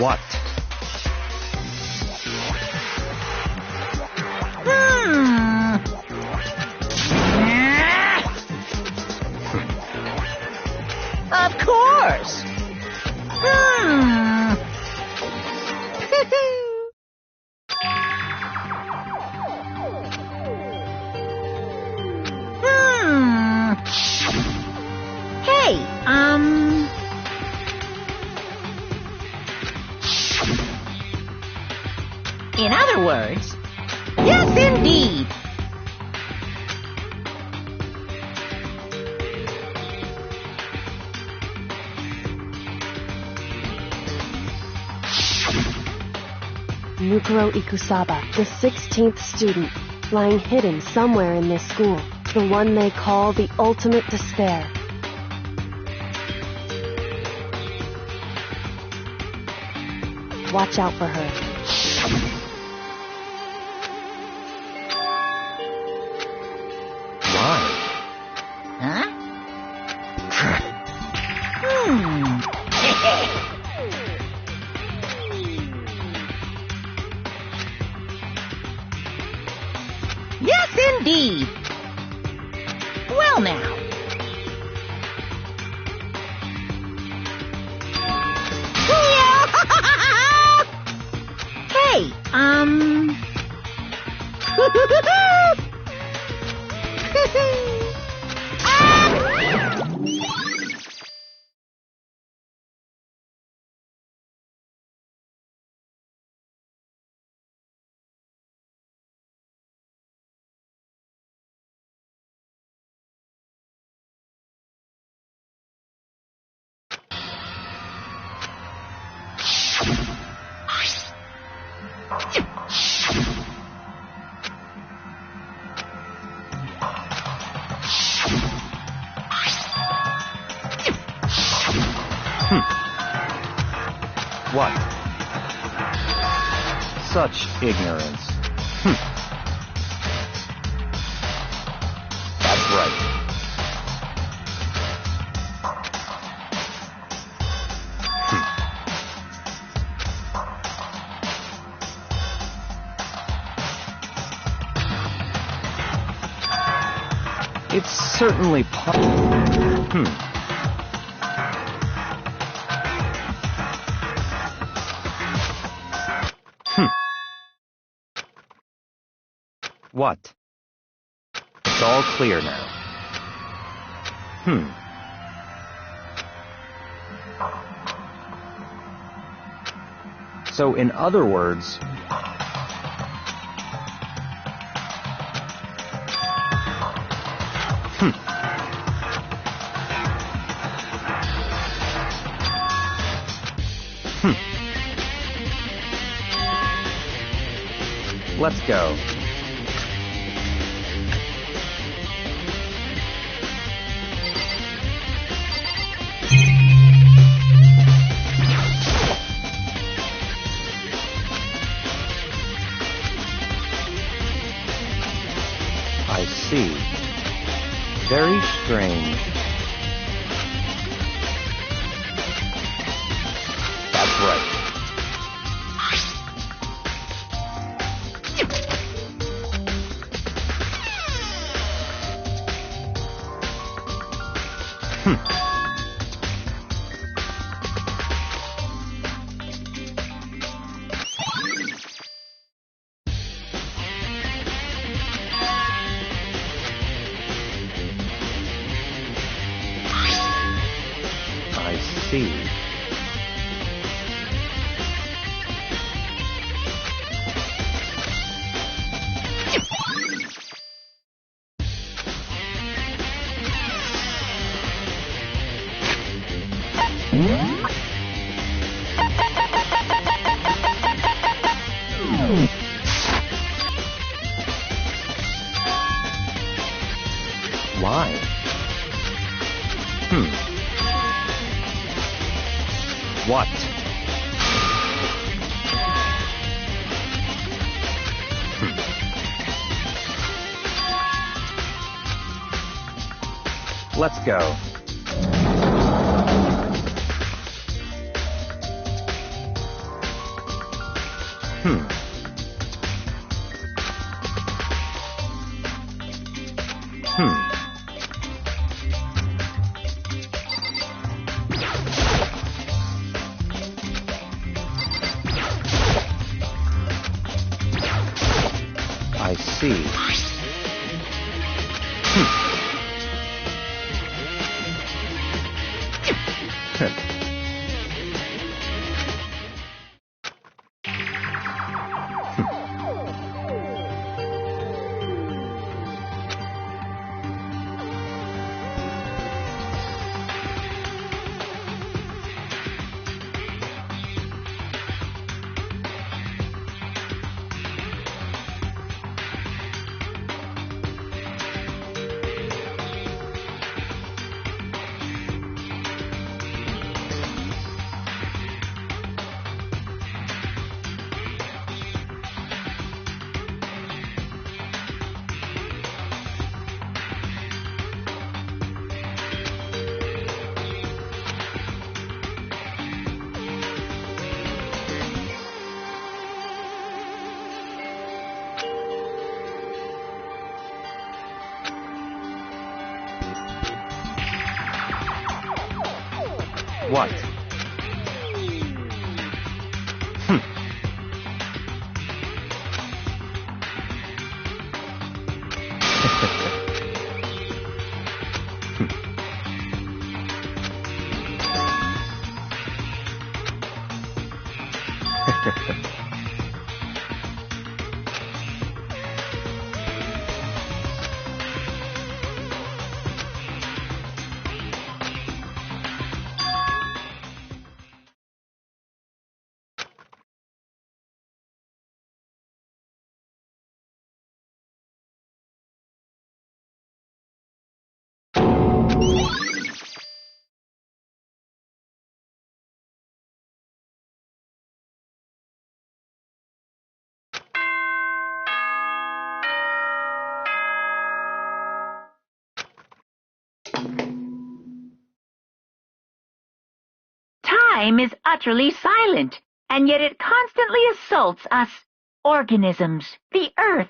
What? Of course. Hey, in other words, yes, indeed. Nukuro Ikusaba, the 16th student, lying hidden somewhere in this school, the one they call the ultimate despair. Watch out for her. Why? Huh? Yes, indeed. Well, now. Hey, What? Such ignorance. That's right. It's certainly What? It's all clear now. So, in other words, Let's go. I see. Very strange. That's right. I see. Why? What? Let's go. I see. What? Time is utterly silent, and yet it constantly assaults us, organisms, the earth,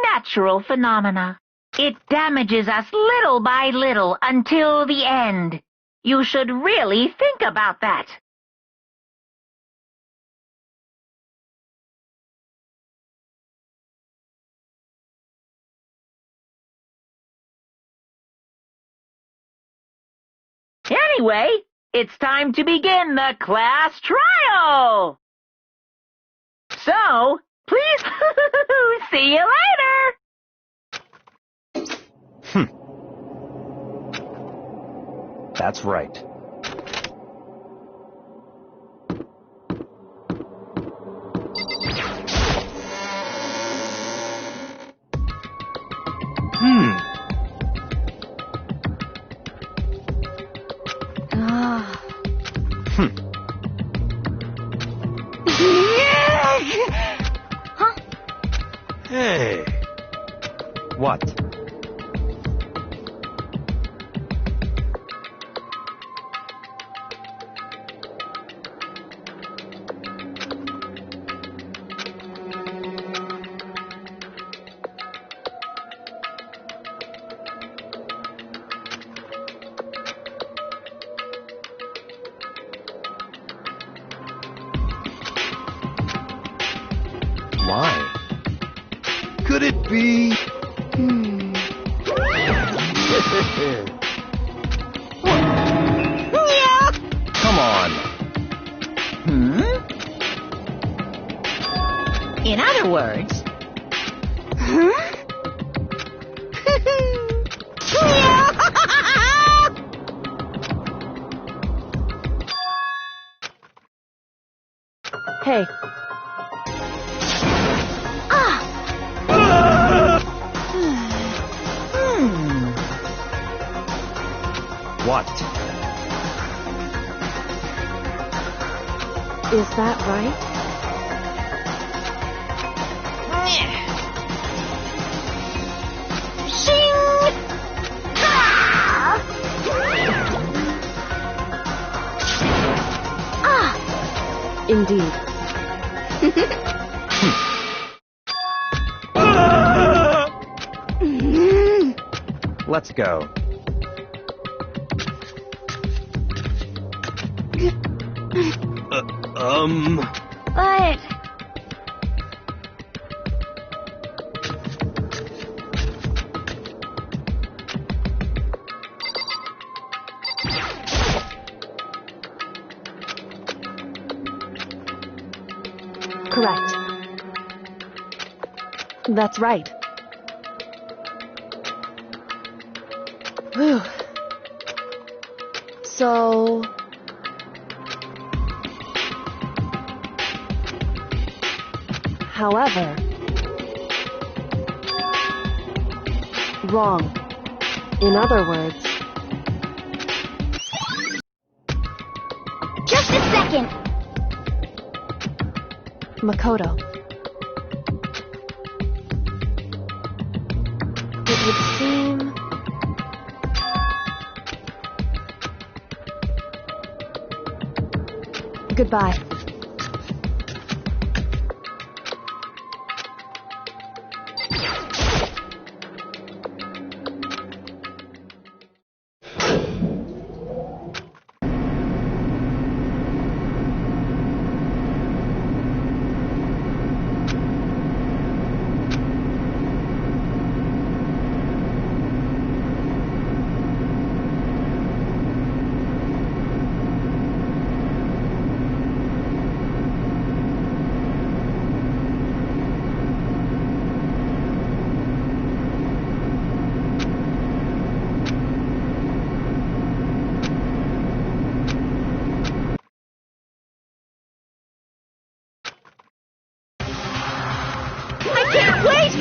natural phenomena. It damages us little by little until the end. You should really think about that. Anyway, it's time to begin the class trial. So, please, see you later. That's right. Hey. What? Why? Could it be? Come on. In other words... Hey, What? is that right? Indeed. Let's go. But... Correct. That's right. Whew. So... However... Wrong. In other words... Just a second! Makoto. It would seem... Goodbye.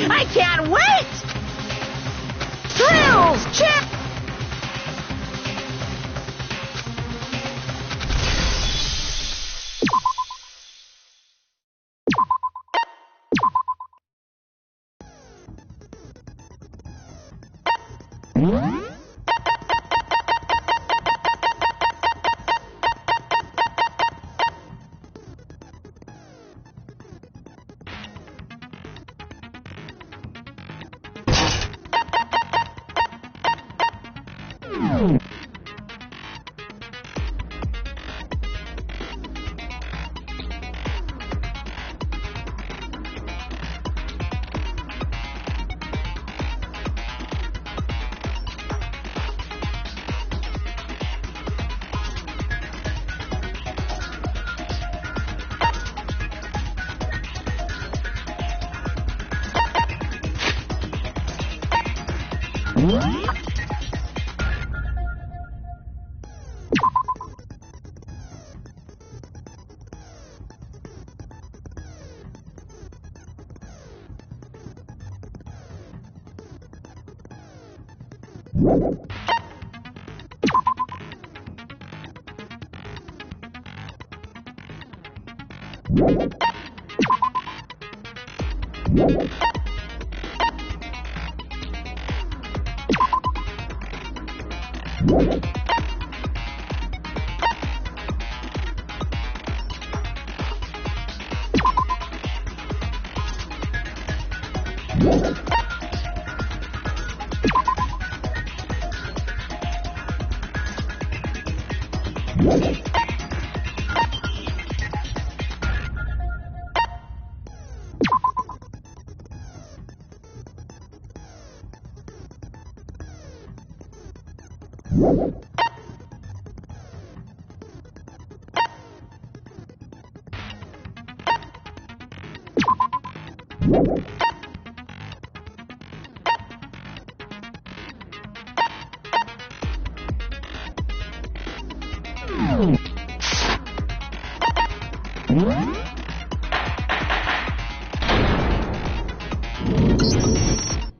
I can't wait! Thrills, check!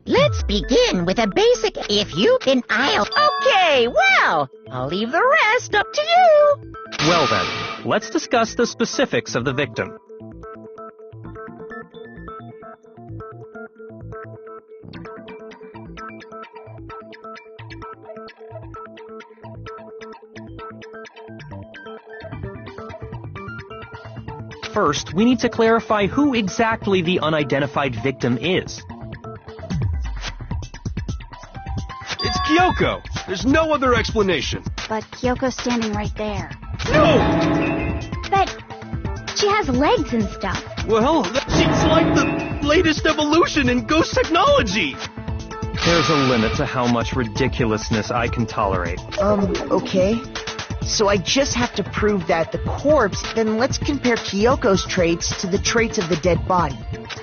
Let's begin with a basic if you can I'll. Okay, well, I'll leave the rest up to you. Well then, let's discuss the specifics of the victim. First, we need to clarify who exactly the unidentified victim is. It's Kyoko. There's no other explanation. But Kyoko's standing right there. No! But she has legs and stuff. Well, she's like the latest evolution in ghost technology. There's a limit to how much ridiculousness I can tolerate. Okay. So I just have to prove that the corpse, then let's compare Kyoko's traits to the traits of the dead body.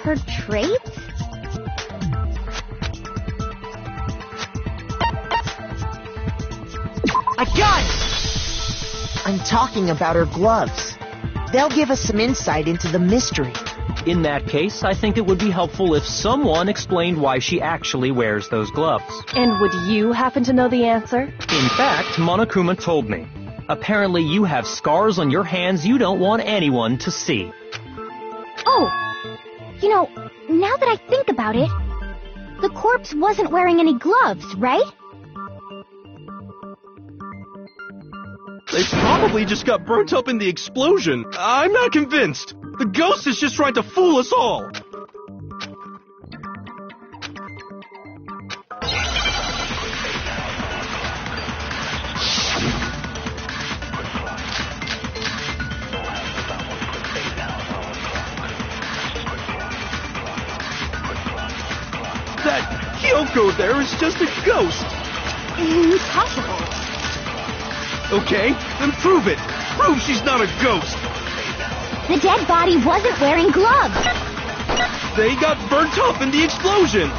Her traits? I got it! I'm talking about her gloves. They'll give us some insight into the mystery. In that case, I think it would be helpful if someone explained why she actually wears those gloves. And would you happen to know the answer? In fact, Monokuma told me. Apparently you have scars on your hands you don't want anyone to see. Oh! You know, now that I think about it, the corpse wasn't wearing any gloves, right? They probably just got burnt up in the explosion. I'm not convinced. The ghost is just trying to fool us all. That Kyoko there is just a ghost. Impossible. Okay, then prove it. Prove she's not a ghost. The dead body wasn't wearing gloves. They got burnt up in the explosion.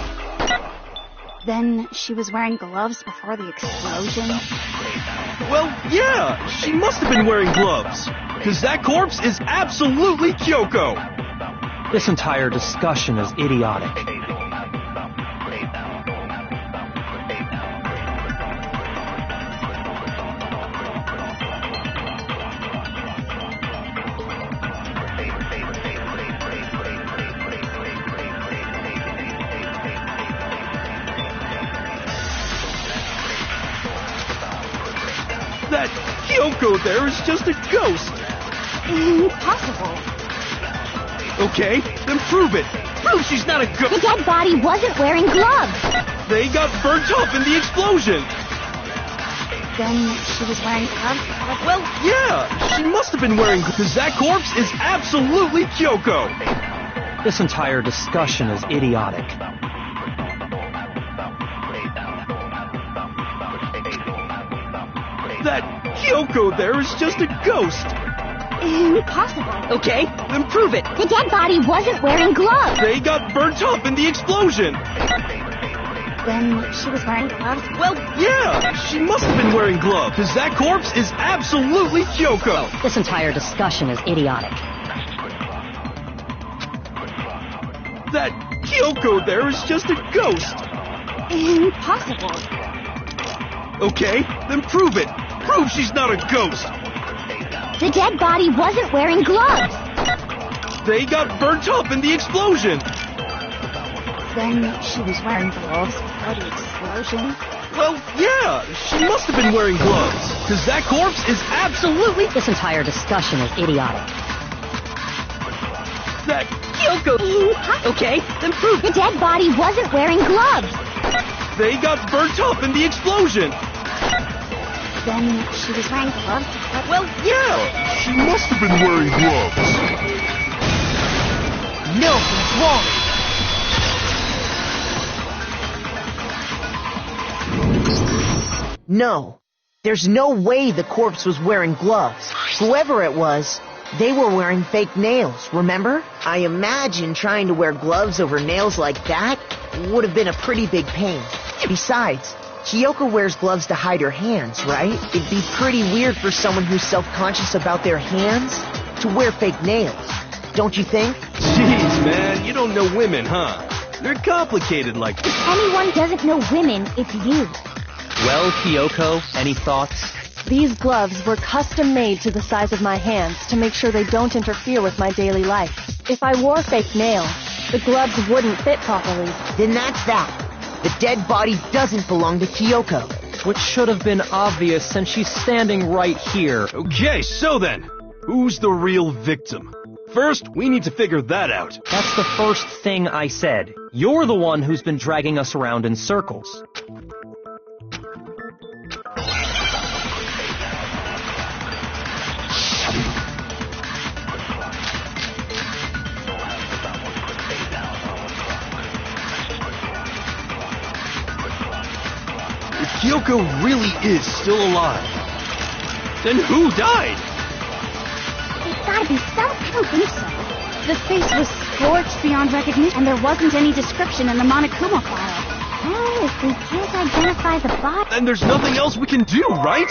Then she was wearing gloves before the explosion? Well, yeah, she must have been wearing gloves. Because that corpse is absolutely Kyoko. This entire discussion is idiotic. That Kyoko there is just a ghost. Impossible. Okay, then prove it. Prove she's not a The ghost. dead body wasn't wearing gloves. They got burnt up in the explosion. Then she was wearing gloves before the... Well, yeah, she must have been wearing because that corpse is absolutely Kyoko. This entire discussion is idiotic. That Kyoko there is just a ghost. Impossible. Okay, then prove it. The dead body wasn't wearing gloves. They got burnt up in the explosion. Then she was wearing gloves. Well, yeah, she must have been wearing gloves because that corpse is absolutely Kyoko. This entire discussion is idiotic. That Kyoko there is just a ghost. Impossible. Okay, then prove it. Prove she's not a ghost. The dead body wasn't wearing gloves. They got burnt up in the explosion. Then she was wearing gloves before the explosion. Well, yeah, she must have been wearing gloves, because that corpse is absolutely... This entire discussion is idiotic. That Kyoko... Okay, then prove The dead body wasn't wearing gloves. they got burnt up in the explosion. Then she was wearing gloves. Well, yeah, she must have been wearing gloves. No, he's wrong. No, there's no way the corpse was wearing gloves. Whoever it was, they were wearing fake nails, remember? I imagine trying to wear gloves over nails like that would have been a pretty big pain. Besides, Kyoko wears gloves to hide her hands, right? It'd be pretty weird for someone who's self-conscious about their hands to wear fake nails, don't you think? Jeez, man, you don't know women, huh? They're complicated like this. If anyone doesn't know women, it's you. Well, Kyoko, any thoughts? These gloves were custom made to the size of my hands to make sure they don't interfere with my daily life. If I wore fake nails, the gloves wouldn't fit properly. Then that's that. The dead body doesn't belong to Kyoko. Which should have been obvious since she's standing right here. Okay, so then, who's the real victim? First, we need to figure that out. That's the first thing I said. You're the one who's been dragging us around in circles. If Kyoko really is still alive, then who died? It's gotta be some... I don't think so. The face was scorched beyond recognition, and there wasn't any description in the Monokuma file. Well, if we can't identify the body... Then there's nothing else we can do, right?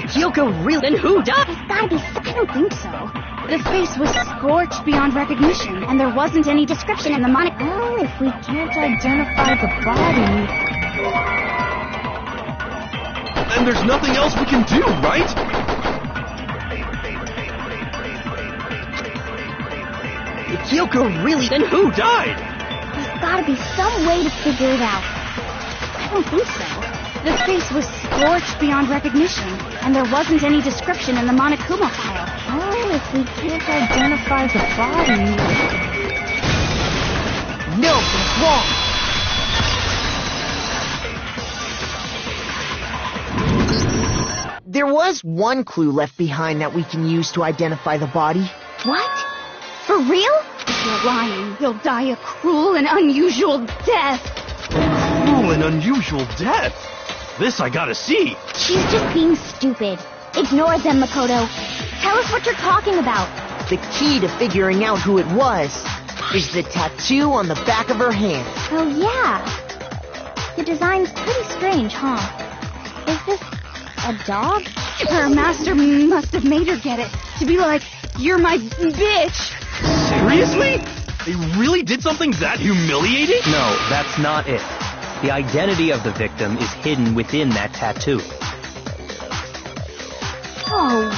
Kyoko really... Then who died? It's gotta be some... I don't think so. The face was scorched beyond recognition, and there wasn't any description in the Monokuma... Well, if we can't identify the body... Then there's nothing else we can do, right? Kyoko really... Then who died? There's gotta be some way to figure it out. I don't think so. The face was scorched beyond recognition, and there wasn't any description in the Monokuma file. Well, if we can't identify the body... No, he's wrong. There was one clue left behind that we can use to identify the body. What? For real? If you're lying, you'll die a cruel and unusual death. Cruel and unusual death. This I gotta see. She's just being stupid. Ignore them, Makoto. Tell us what you're talking about. The key to figuring out who it was is the tattoo on the back of her hand. Oh, yeah. The design's pretty strange, huh? Is this a dog? Her master must have made her get it. To be like, you're my bitch. Seriously? They really did something that humiliating? No, that's not it. The identity of the victim is hidden within that tattoo. Oh,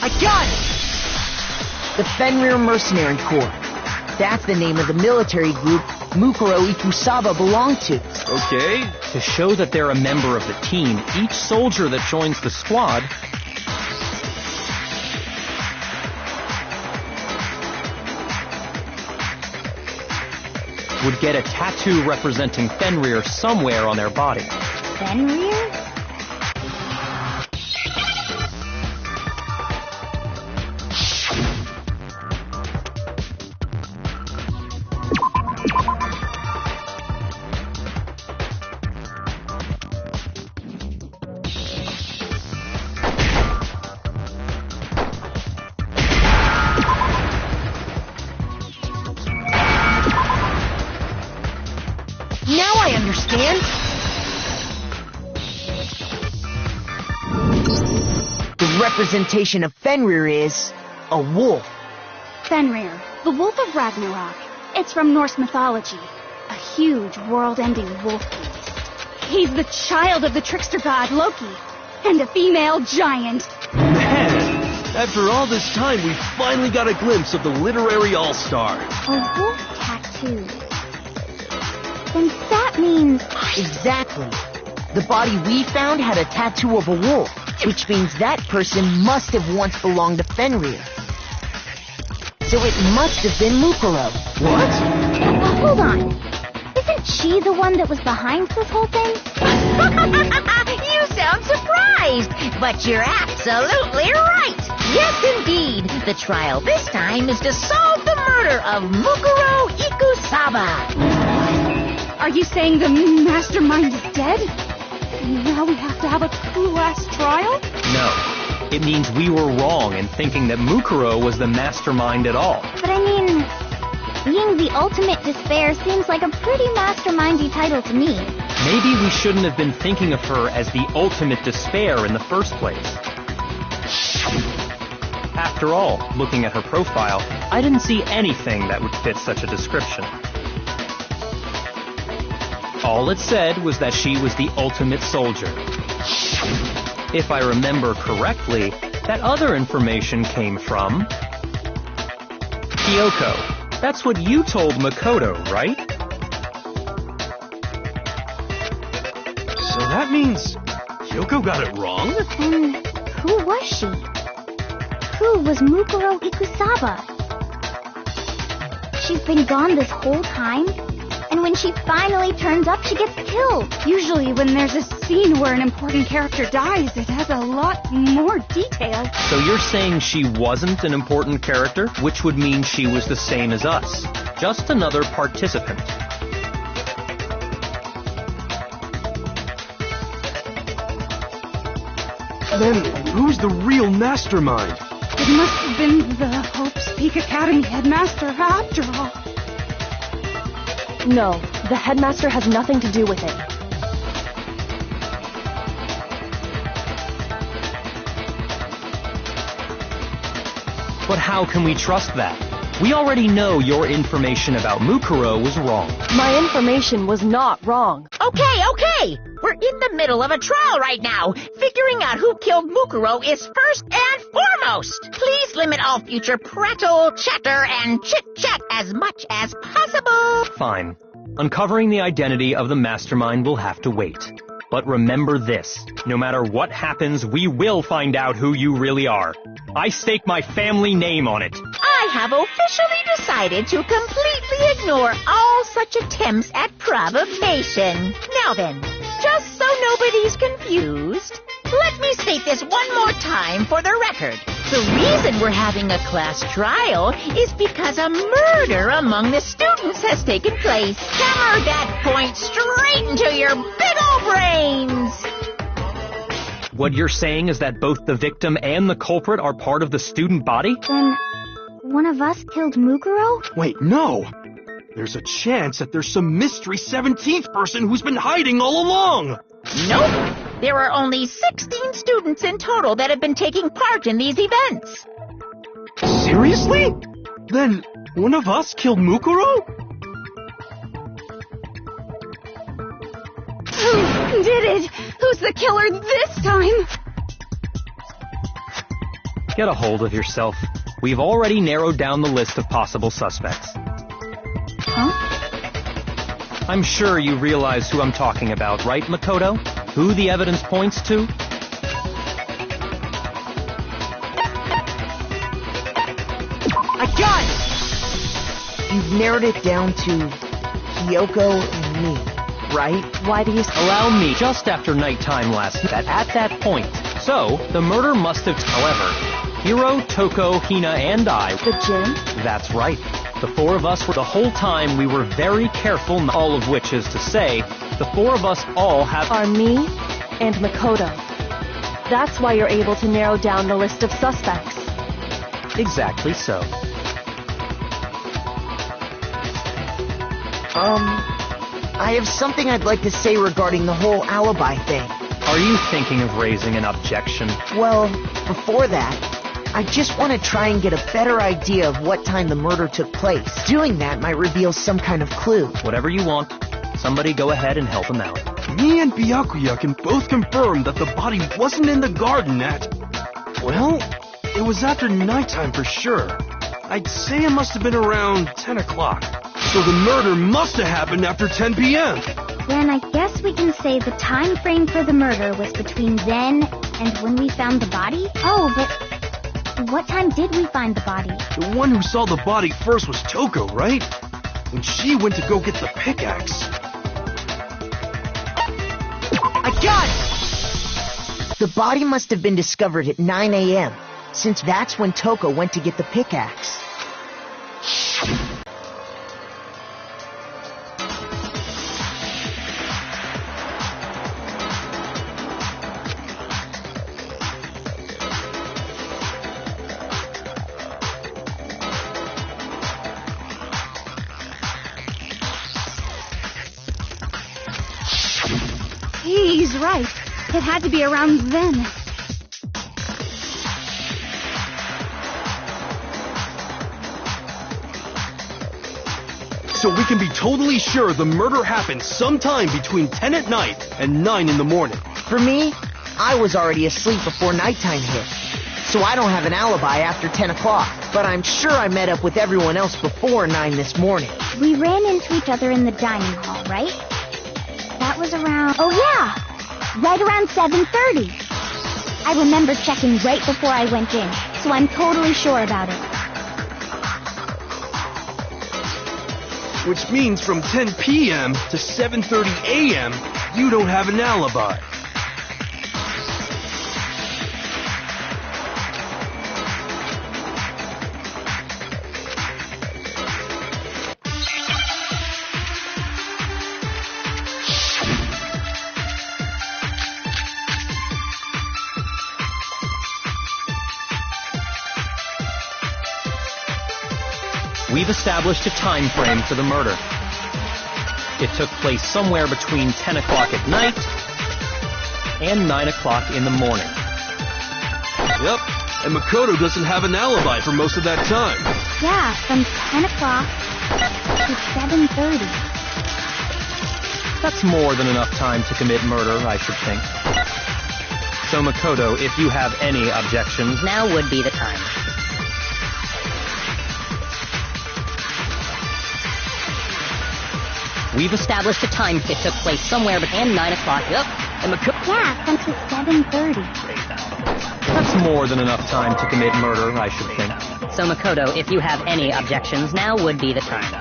I got it! The Fenrir Mercenary Corps. That's the name of the military group Mukuro Ikusaba belonged to. Okay. To show that they're a member of the team, each soldier that joins the squad would get a tattoo representing Fenrir somewhere on their body. Fenrir? representation of Fenrir is a wolf. Fenrir, the wolf of Ragnarok. It's from Norse mythology. A huge, world-ending wolf beast. He's the child of the trickster god Loki, and a female giant. Man, after all this time, we finally got a glimpse of the literary all-star. A wolf tattoo. Then that means... Exactly. The body we found had a tattoo of a wolf, which means that person must have once belonged to Fenrir. So it must have been Mukuro. What? Hold on. Isn't she the one that was behind this whole thing? You sound surprised, but you're absolutely right. Yes, indeed. The trial this time is to solve the murder of Mukuro Ikusaba. Are you saying the mastermind is dead? And now we have to have a cool-ass trial? No. It means we were wrong in thinking that Mukuro was the mastermind at all. But I mean, being the ultimate despair seems like a pretty mastermindy title to me. Maybe we shouldn't have been thinking of her as the ultimate despair in the first place. After all, looking at her profile, I didn't see anything that would fit such a description. All it said was that she was the ultimate soldier. If I remember correctly, that other information came from... Kyoko. That's what you told Makoto, right? So that means Kyoko got it wrong? Who was she? Who was Mukuro Ikusaba? She's been gone this whole time? And when she finally turns up, she gets killed. Usually when there's a scene where an important character dies, it has a lot more detail. So you're saying she wasn't an important character, which would mean she was the same as us. Just another participant. Then who's the real mastermind? It must have been the Hope's Peak Academy headmaster after all. No, the headmaster has nothing to do with it. But how can we trust that? We already know your information about Mukuro was wrong. My information was not wrong. Okay. We're in the middle of a trial right now. Figuring out who killed Mukuro is first and foremost. Please limit all future prattle, chatter, and chit-chat as much as possible. Fine. Uncovering the identity of the mastermind will have to wait. But remember this. No matter what happens, we will find out who you really are. I stake my family name on it. I have officially decided to completely ignore all such attempts at provocation. Now then, just so nobody's confused, let me state this one more time for the record. The reason we're having a class trial is because a murder among the students has taken place. Hammer that point straight into your big ol' brains! What you're saying is that both the victim and the culprit are part of the student body? Then, one of us killed Mukuro? Wait, no! There's a chance that there's some mystery 17th person who's been hiding all along! Nope! There are only 16 students in total that have been taking part in these events. Seriously? Then one of us killed Mukuro? Who did it? Who's the killer this time? Get a hold of yourself. We've already narrowed down the list of possible suspects. Huh? I'm sure you realize who I'm talking about, right, Makoto? Who the evidence points to? I got it! You've narrowed it down to Kyoko and me, right? Why do you... Allow me, just after nighttime last night, at that point. So, the murder must have... However, Hiro, Toko, Hina, and I... The gym? That's right. The four of us were the whole time we were very careful, all of which is to say, the four of us all have... Are me and Makoto. That's why you're able to narrow down the list of suspects. Exactly so. I have something I'd like to say regarding the whole alibi thing. Are you thinking of raising an objection? Well, before that, I just want to try and get a better idea of what time the murder took place. Doing that might reveal some kind of clue. Whatever you want. Somebody go ahead and help him out. Me and Byakuya can both confirm that the body wasn't in the garden at... Well, it was after nighttime for sure. I'd say it must have been around 10 o'clock. So the murder must have happened after 10 p.m. Then I guess we can say the time frame for the murder was between then and when we found the body? Oh, but what time did we find the body? The one who saw the body first was Toko, right? When she went to go get the pickaxe. I got it! The body must have been discovered at 9 a.m., since that's when Toko went to get the pickaxe. He's right. It had to be around then. So we can be totally sure the murder happened sometime between 10 at night and 9 in the morning. For me, I was already asleep before nighttime hit, so I don't have an alibi after 10 o'clock. But I'm sure I met up with everyone else before 9 this morning. We ran into each other in the dining hall, right? That was around... Oh, yeah! Right around 7:30. I remember checking right before I went in, so I'm totally sure about it. Which means from 10 p.m. to 7:30 a.m., you don't have an alibi. We've established a time frame for the murder. It took place somewhere between 10 o'clock at night and 9 o'clock in the morning. Yep, and Makoto doesn't have an alibi for most of that time. Yeah, from 10 o'clock to 7:30. That's more than enough time to commit murder, I should think. So Makoto, if you have any objections, Now would be the time. We've established a time. It took place somewhere between 9 o'clock. Yep. And Yeah, from to 7:30. that's more than enough time to commit murder, I should think. So Makoto, if you have any objections, now would be the time.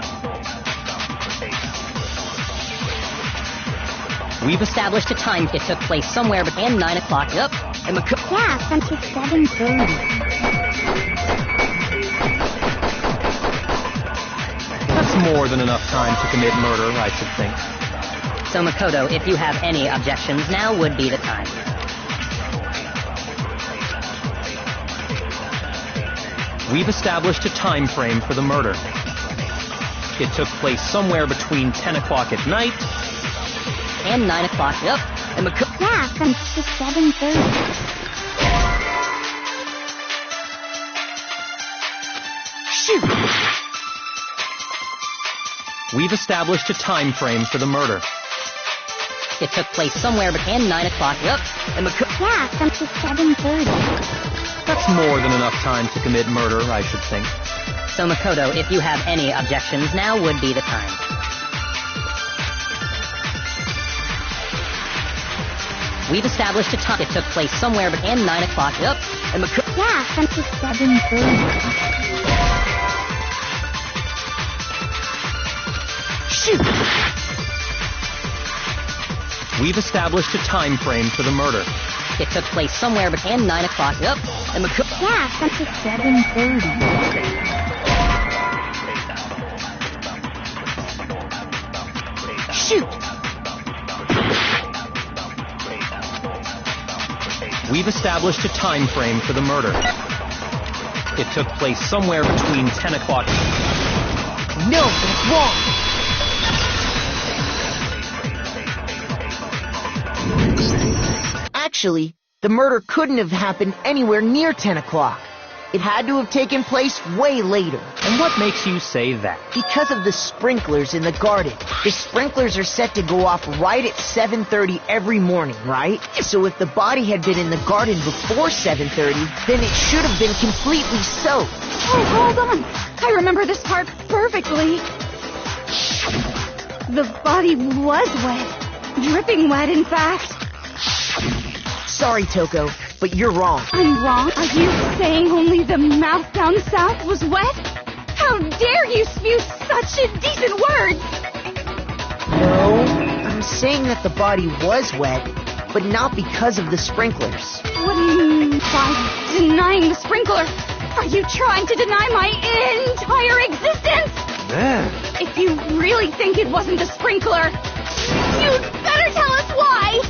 We've established a time. It took place somewhere between 9 o'clock. Yep. And Yeah, from to 7:30. That's more than enough time to commit murder, I should think. So Makoto, if you have any objections, now would be the time. We've established a time frame for the murder. It took place somewhere between 10 o'clock at night And 9 o'clock. Yep. And Yeah, from to 7:30. Shoot! We've established a time frame for the murder. it took place somewhere between 9 o'clock. Yep. And Yeah, from to 7:30. That's more than enough time to commit murder, I should think. So Makoto, if you have any objections, now would be the time. We've established a time. It took place somewhere between 9 o'clock. Yep. And Yeah, from to 7:30. Shoot! We've established a time frame for the murder. it took place somewhere between 9 o'clock. Yep. And Yeah, from to 7:30. Shoot! We've established a time frame for the murder. It took place somewhere between 10 o'clock. No, that's wrong! Actually, the murder couldn't have happened anywhere near 10 o'clock. It had to have taken place way later. And what makes you say that? Because of the sprinklers in the garden. The sprinklers are set to go off right at 7:30 every morning, right? So if the body had been in the garden before 7:30, then it should have been completely soaked. Oh, hold on. I remember this part perfectly. The body was wet. Dripping wet, in fact. Sorry, Toko, but you're wrong. I'm wrong? Are you saying only the mouth down south was wet? How dare you spew such indecent words! No, I'm saying that the body was wet, but not because of the sprinklers. What do you mean by denying the sprinkler? Are you trying to deny my entire existence? Man. If you really think it wasn't the sprinkler, you'd better tell us why!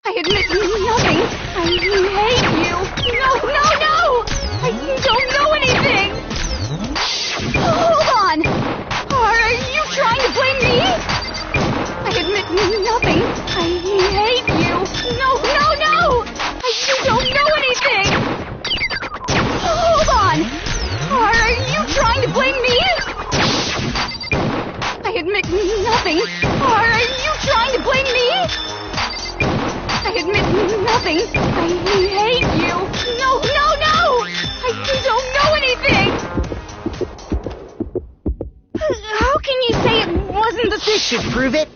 I admit nothing. I hate you. No, no, no! I don't know anything! Hold on! Are you trying to blame me? I admit nothing. I hate you. No, no, no! You don't know anything! Hold on! Are you trying to blame me? I admit nothing. Are you trying to blame me? I admit nothing. I hate you. No, no, no! I don't know anything! How can you say it wasn't the This should prove it.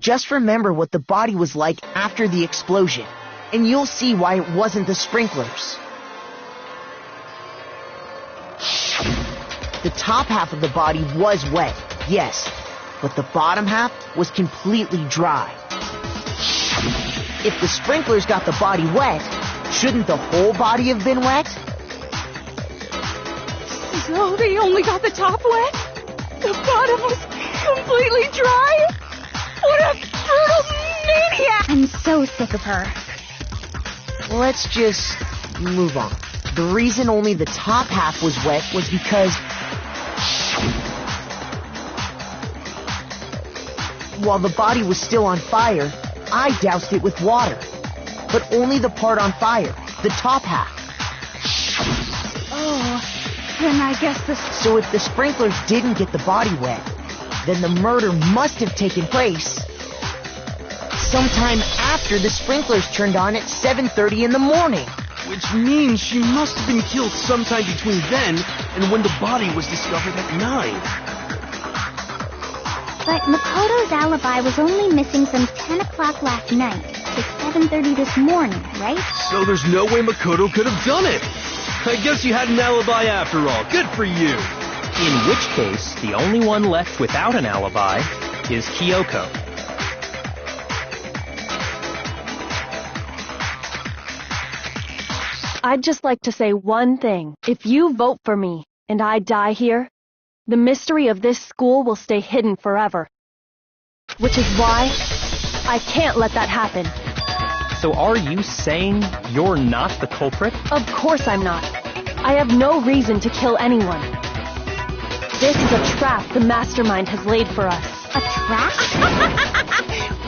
Just remember what the body was like after the explosion, and you'll see why it wasn't the sprinklers. The top half of the body was wet, yes, but the bottom half was completely dry. If the sprinklers got the body wet, shouldn't the whole body have been wet? So they only got the top wet? The bottom was completely dry? What a brutal maniac! I'm so sick of her. Let's just move on. The reason only the top half was wet was because while the body was still on fire, I doused it with water. But only the part on fire, the top half. Oh, then I guess So if the sprinklers didn't get the body wet, then the murder must have taken place sometime after the sprinklers turned on at 7:30 in the morning. Which means she must have been killed sometime between then and when the body was discovered at 9. But Makoto's alibi was only missing from 10 o'clock last night to 7:30 this morning, right? So there's no way Makoto could have done it. I guess you had an alibi after all. Good for you. In which case, the only one left without an alibi is Kyoko. I'd just like to say one thing. If you vote for me and I die here, the mystery of this school will stay hidden forever. Which is why I can't let that happen. So are you saying you're not the culprit? Of course I'm not. I have no reason to kill anyone. This is a trap the mastermind has laid for us. A trap?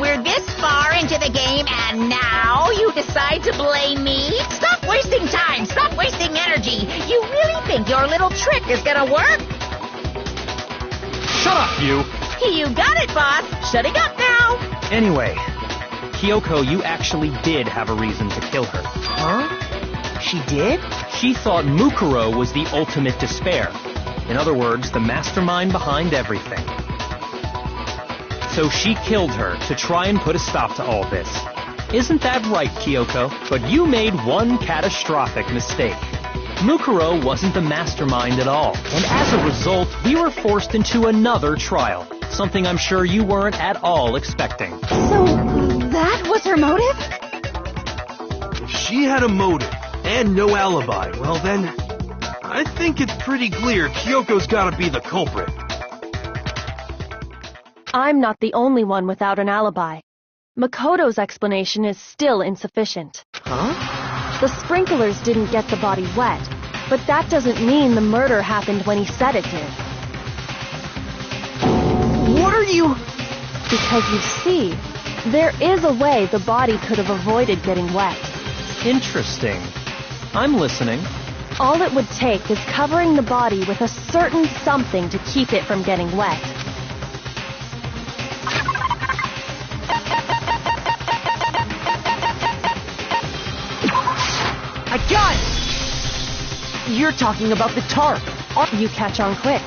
We're this far into the game, and now you decide to blame me? Stop wasting time! Stop wasting energy! You really think your little trick is gonna work? Shut up, you! You got it, boss! Shutting up now! Anyway, Kyoko, you actually did have a reason to kill her. Huh? She did? She thought Mukuro was the ultimate despair. In other words, the mastermind behind everything. So she killed her to try and put a stop to all this. Isn't that right, Kyoko? But you made one catastrophic mistake. Mukuro wasn't the mastermind at all, and as a result, we were forced into another trial, something I'm sure you weren't at all expecting. So, that was her motive? If she had a motive and no alibi, well then, I think it's pretty clear Kyoko's gotta be the culprit. I'm not the only one without an alibi. Makoto's explanation is still insufficient. Huh? The sprinklers didn't get the body wet, but that doesn't mean the murder happened when he said it did. What are you... Because you see, there is a way the body could have avoided getting wet. Interesting. I'm listening. All it would take is covering the body with a certain something to keep it from getting wet. I got it! You're talking about the tarp. You catch on quick.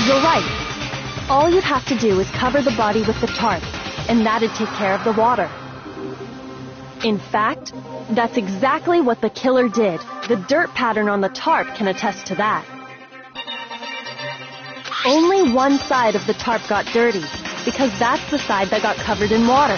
You're right. All you'd have to do is cover the body with the tarp, and that'd take care of the water. In fact, that's exactly what the killer did. The dirt pattern on the tarp can attest to that. Only one side of the tarp got dirty, because that's the side that got covered in water.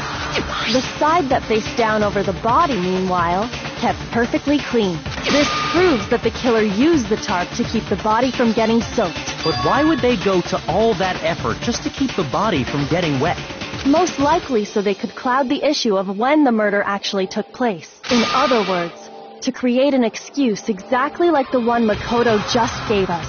The side that faced down over the body, meanwhile, kept perfectly clean. This proves that the killer used the tarp to keep the body from getting soaked. But why would they go to all that effort just to keep the body from getting wet? Most likely so they could cloud the issue of when the murder actually took place. In other words, to create an excuse exactly like the one Makoto just gave us.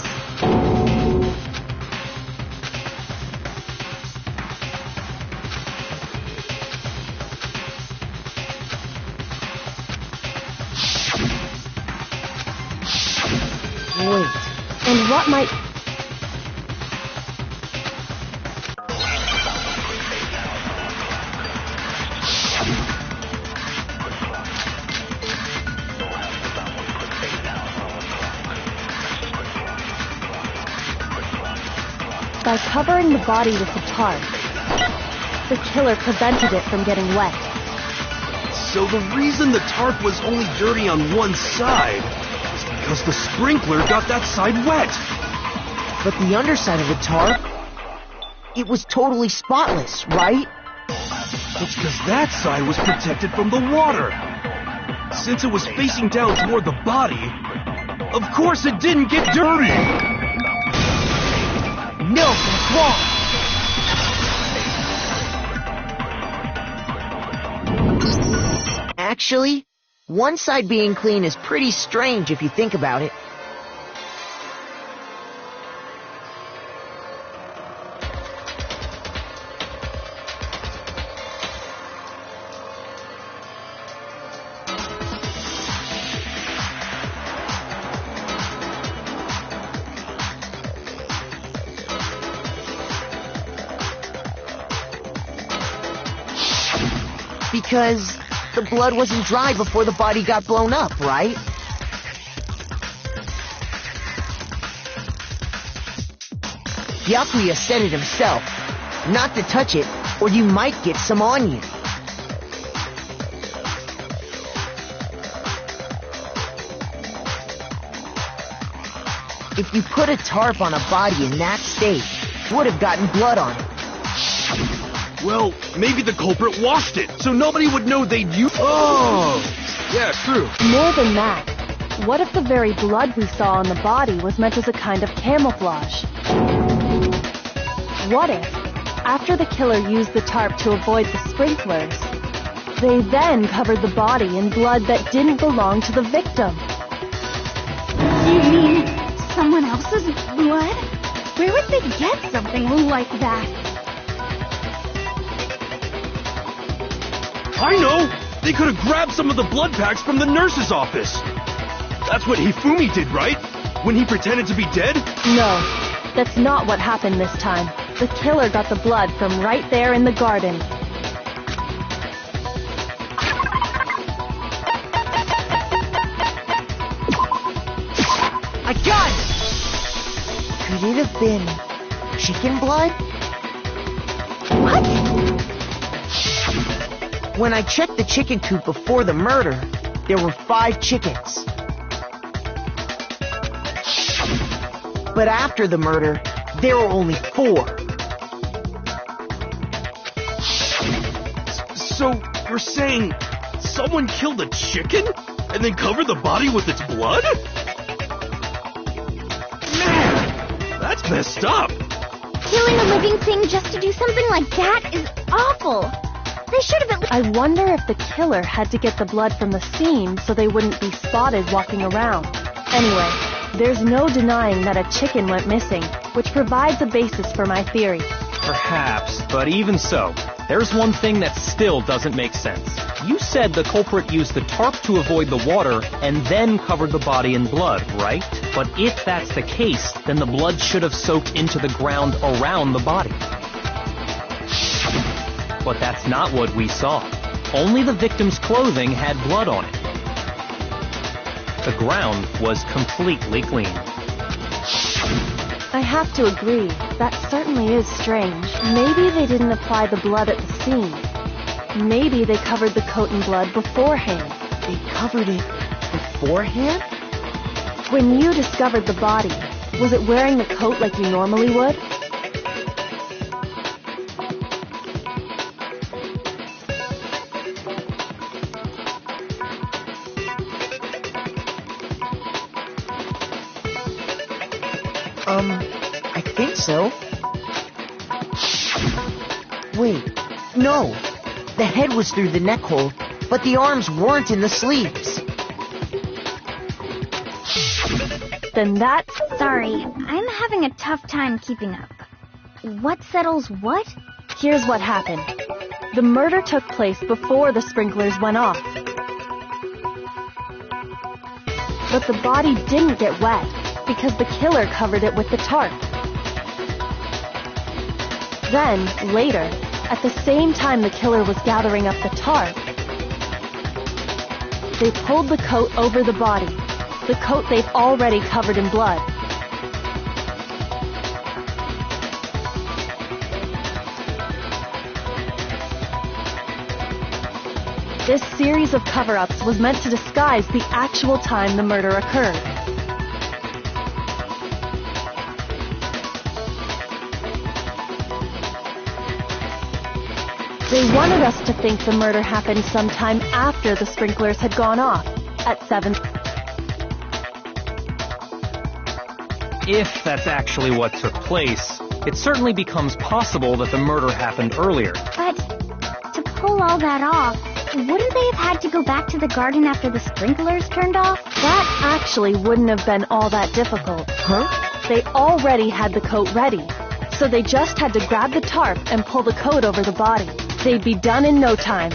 Wait. And what might... By covering the body with the tarp, the killer prevented it from getting wet. So the reason the tarp was only dirty on one side is because the sprinkler got that side wet. But the underside of the tarp, it was totally spotless, right? It's because that side was protected from the water. Since it was facing down toward the body, of course it didn't get dirty. No, that's wrong. Actually, one side being clean is pretty strange if you think about it. Because the blood wasn't dry before the body got blown up, right? Byakuya said it himself. Not to touch it, or you might get some on you. If you put a tarp on a body in that state, it would have gotten blood on it. Well, maybe the culprit washed it, so nobody would know they'd use... Oh! Yeah, true. More than that, what if the very blood we saw on the body was meant as a kind of camouflage? What if, after the killer used the tarp to avoid the sprinklers, they then covered the body in blood that didn't belong to the victim? You mean someone else's blood? Where would they get something like that? I know! They could have grabbed some of the blood packs from the nurse's office. That's what Hifumi did, right? When he pretended to be dead? No, that's not what happened this time. The killer got the blood from right there in the garden. I got it! Could it have been chicken blood? What? When I checked the chicken coop before the murder, there were 5 chickens. But after the murder, there were only 4. So, you're saying someone killed a chicken and then covered the body with its blood? Man, that's messed up. Killing a living thing just to do something like that is awful. They should have at least... I wonder if the killer had to get the blood from the scene so they wouldn't be spotted walking around. Anyway, there's no denying that a chicken went missing, which provides a basis for my theory. Perhaps, but even so, there's one thing that still doesn't make sense. You said the culprit used the tarp to avoid the water and then covered the body in blood, right? But if that's the case, then the blood should have soaked into the ground around the body. But that's not what we saw. Only the victim's clothing had blood on it. The ground was completely clean. I have to agree, that certainly is strange. Maybe they didn't apply the blood at the scene. Maybe they covered the coat in blood beforehand. They covered it beforehand? When you discovered the body, was it wearing the coat like you normally would? I think so. Wait, no. The head was through the neck hole, but the arms weren't in the sleeves. Then that's... Sorry, I'm having a tough time keeping up. What settles what? Here's what happened. The murder took place before the sprinklers went off. But the body didn't get wet because the killer covered it with the tarp. Then, later, at the same time the killer was gathering up the tarp, they pulled the coat over the body, the coat they've already covered in blood. This series of cover-ups was meant to disguise the actual time the murder occurred. They wanted us to think the murder happened sometime after the sprinklers had gone off, at 7. If that's actually what took place, it certainly becomes possible that the murder happened earlier. But to pull all that off, wouldn't they have had to go back to the garden after the sprinklers turned off? That actually wouldn't have been all that difficult. Huh? They already had the coat ready, so they just had to grab the tarp and pull the coat over the body. They'd be done in no time.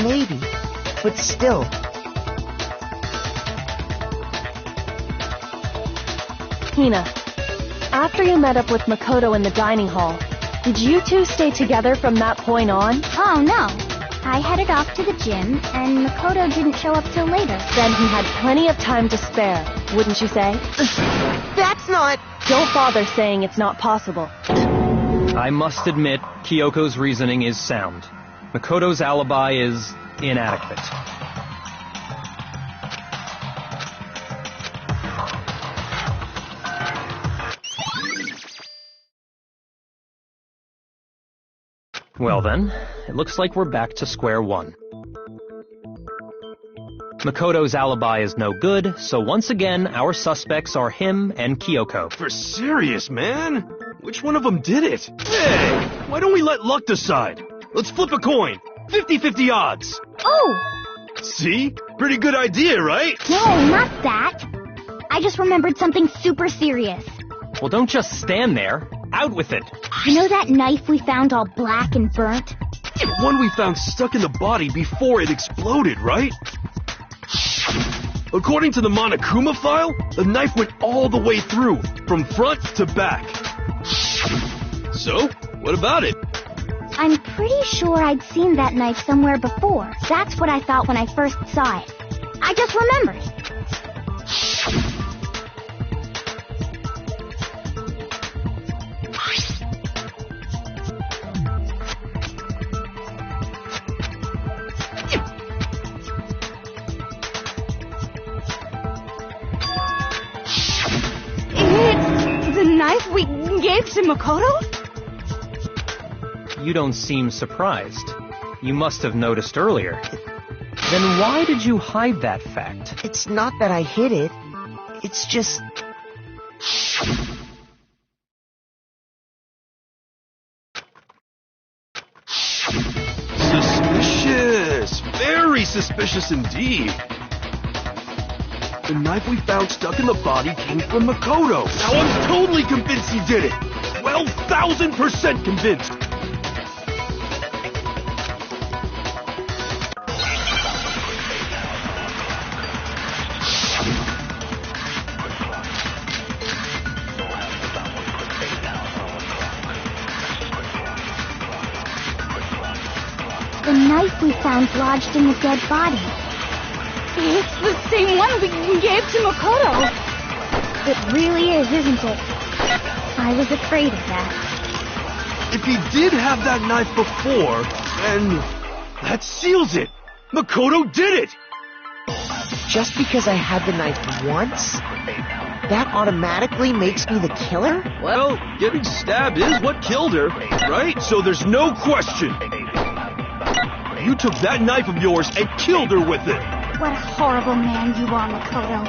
Maybe, but still. Hina, after you met up with Makoto in the dining hall, did you two stay together from that point on? Oh, no. I headed off to the gym, and Makoto didn't show up till later. Then he had plenty of time to spare, wouldn't you say? That's not... Don't bother saying it's not possible. I must admit, Kyoko's reasoning is sound. Makoto's alibi is inadequate. Well then, it looks like we're back to square one. Makoto's alibi is no good, so once again, our suspects are him and Kyoko. For serious, man? Which one of them did it? Hey, why don't we let luck decide? Let's flip a coin. 50-50 odds. Oh! See? Pretty good idea, right? No, not that. I just remembered something super serious. Well, don't just stand there. Out with it. You know that knife we found all black and burnt? The one we found stuck in the body before it exploded, right? According to the Monokuma file, the knife went all the way through, from front to back. So, what about it? I'm pretty sure I'd seen that knife somewhere before. That's what I thought when I first saw it. I just remembered. gave to Makoto? You don't seem surprised. You must have noticed earlier. Then why did you hide that fact? It's not that I hid it. It's just... Suspicious! Very suspicious indeed. The knife we found stuck in the body came from Makoto. Now I'm totally convinced he did it. 12,000% convinced. The knife we found lodged in the dead body. It's the same one we gave to Makoto. It really is, isn't it? I was afraid of that. If he did have that knife before, then that seals it. Makoto did it. Just because I had the knife once, that automatically makes me the killer? Well, getting stabbed is what killed her, right? So there's no question. You took that knife of yours and killed her with it. What a horrible man you are, Makoto.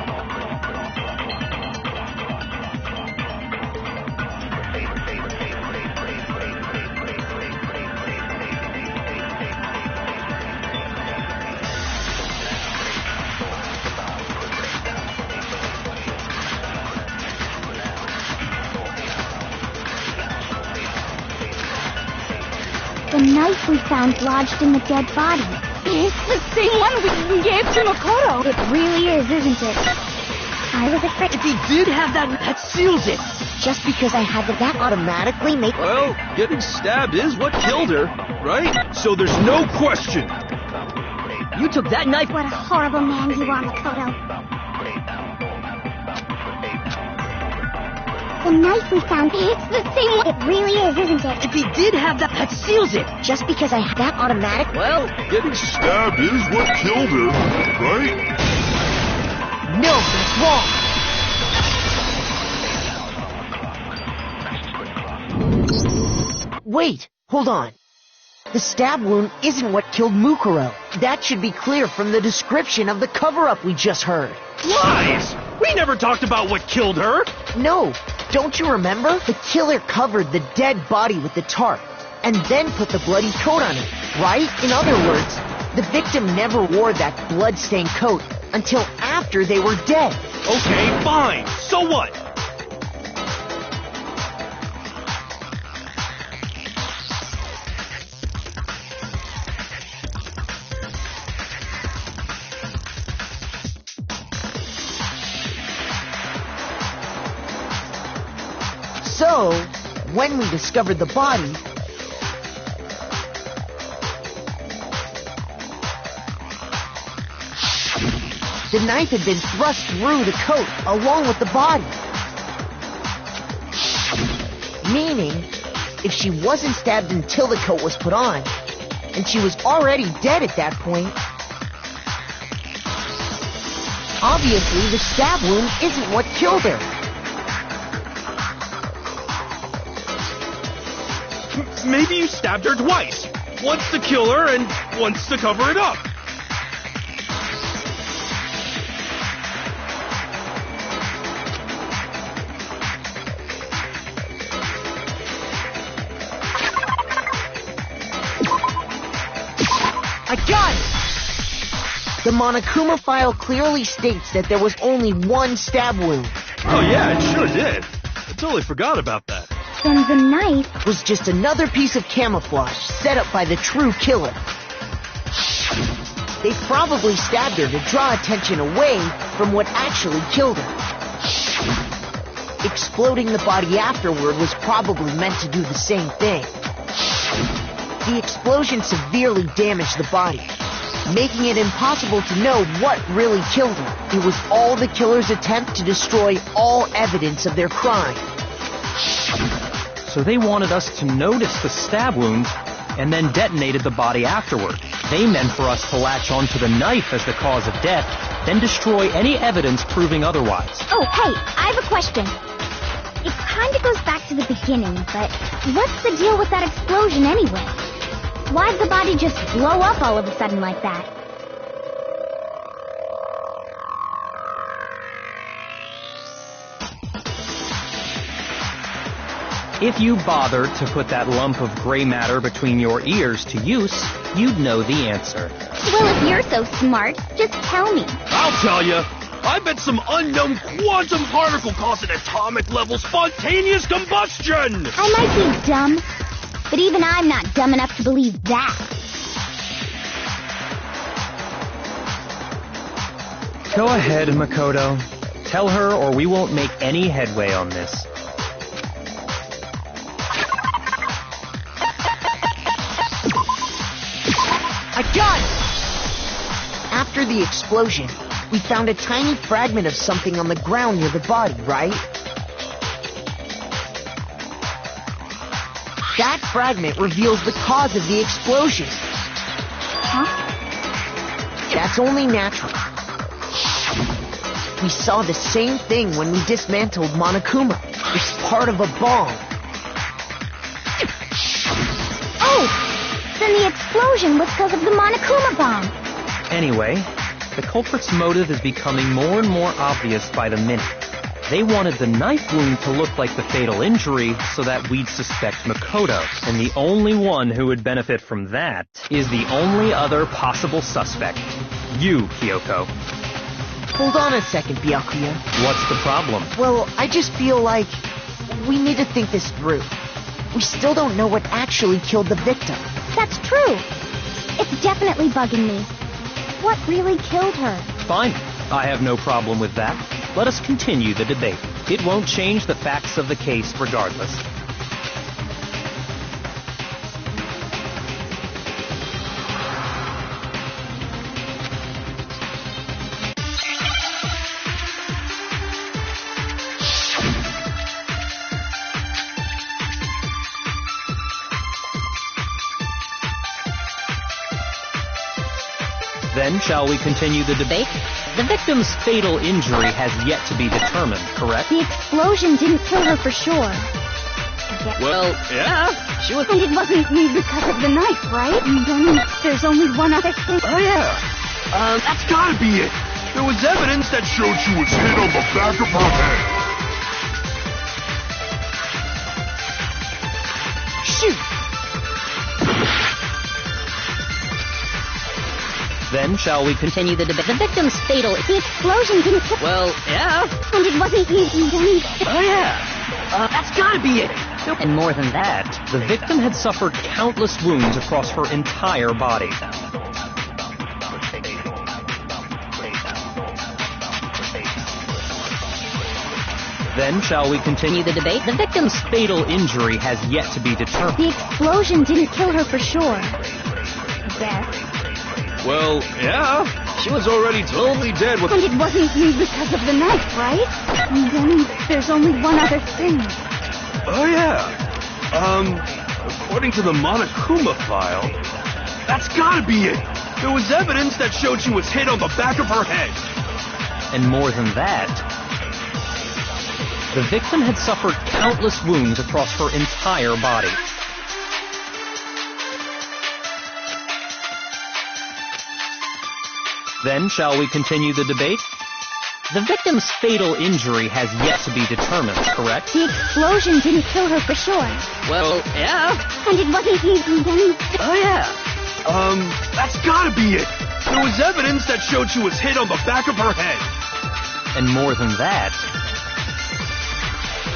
The knife we found lodged in the dead body. It's the same one we gave to Makoto. It really is, isn't it? I was afraid. If he did have that seals it. Just because I had that automatically make... Well, getting stabbed is what killed her, right? So there's no question. You took that knife... What a horrible man you are, Makoto. The knife we found, it's the same one. It really is, isn't it? If he did have that seals it. Just because I had that automatic... Well, getting stabbed is what killed her, right? No, that's wrong. Wait, hold on. The stab wound isn't what killed Mukuro. That should be clear from the description of the cover-up we just heard. Lies! We never talked about what killed her. No, don't you remember? The killer covered the dead body with the tarp and then put the bloody coat on it, right? In other words, the victim never wore that blood-stained coat until after they were dead. Okay, fine. So what? So, when we discovered the body, the knife had been thrust through the coat along with the body. Meaning, if she wasn't stabbed until the coat was put on, and she was already dead at that point, obviously the stab wound isn't what killed her. Maybe you stabbed her twice. Once to kill her and once to cover it up. I got it! The Monokuma file clearly states that there was only one stab wound. Oh yeah, it sure did. I totally forgot about that. Then the knife Was just another piece of camouflage set up by the true killer. They probably stabbed her to draw attention away from what actually killed her. Exploding the body afterward was probably meant to do the same thing. The explosion severely damaged the body, making it impossible to know what really killed her. It was all the killer's attempt to destroy all evidence of their crime. So they wanted us to notice the stab wound and then detonated the body afterward. They meant for us to latch onto the knife as the cause of death, then destroy any evidence proving otherwise. Oh, hey, I have a question. It kinda goes back to the beginning, but what's the deal with that explosion anyway? Why'd the body just blow up all of a sudden like that? If you bothered to put that lump of gray matter between your ears to use, you'd know the answer. Well, if you're so smart, just tell me. I'll tell you. I bet some unknown quantum particle caused an atomic-level spontaneous combustion! I might be dumb, but even I'm not dumb enough to believe that. Go ahead, Makoto. Tell her or we won't make any headway on this. I got it! After the explosion, we found a tiny fragment of something on the ground near the body, right? That fragment reveals the cause of the explosion. Huh? That's only natural. We saw the same thing when we dismantled Monokuma. It's part of a bomb. Oh! Then the explosion was because of the Monokuma bomb. Anyway, the culprit's motive is becoming more and more obvious by the minute. They wanted the knife wound to look like the fatal injury so that we'd suspect Makoto. And the only one who would benefit from that is the only other possible suspect. You, Kyoko. Hold on a second, Byakuya. What's the problem? Well, I just feel like we need to think this through. We still don't know what actually killed the victim. That's true. It's definitely bugging me. What really killed her? Fine. I have no problem with that. Let us continue the debate. It won't change the facts of the case regardless. Then, shall we continue the debate? The victim's fatal injury has yet to be determined, correct? The explosion didn't kill her for sure. I guess. Well, yeah, she was... And it wasn't because of the knife, right? And then there's only one other thing. Oh, yeah. That's gotta be it. There was evidence that showed she was hit on the back of her head. Shoot! Then, shall we continue the debate? The victim's fatal. The explosion didn't kill. Well, yeah. And it wasn't then. Oh, yeah. That's gotta be it. And more than that, the victim had suffered countless wounds across her entire body. Then, shall we continue the debate? The victim's fatal injury has yet to be determined. The explosion didn't kill her for sure. I guess. Well, yeah. She was already totally dead with... And it wasn't because of the knife, right? And then there's only one other thing. Oh, yeah. According to the Monokuma file, that's gotta be it. There was evidence that showed she was hit on the back of her head. And more than that, the victim had suffered countless wounds across her entire body. Then, shall we continue the debate? The victim's fatal injury has yet to be determined, correct? The explosion didn't kill her for sure. Well, yeah. And it wasn't then. Oh, yeah. That's gotta be it. There was evidence that showed she was hit on the back of her head. And more than that,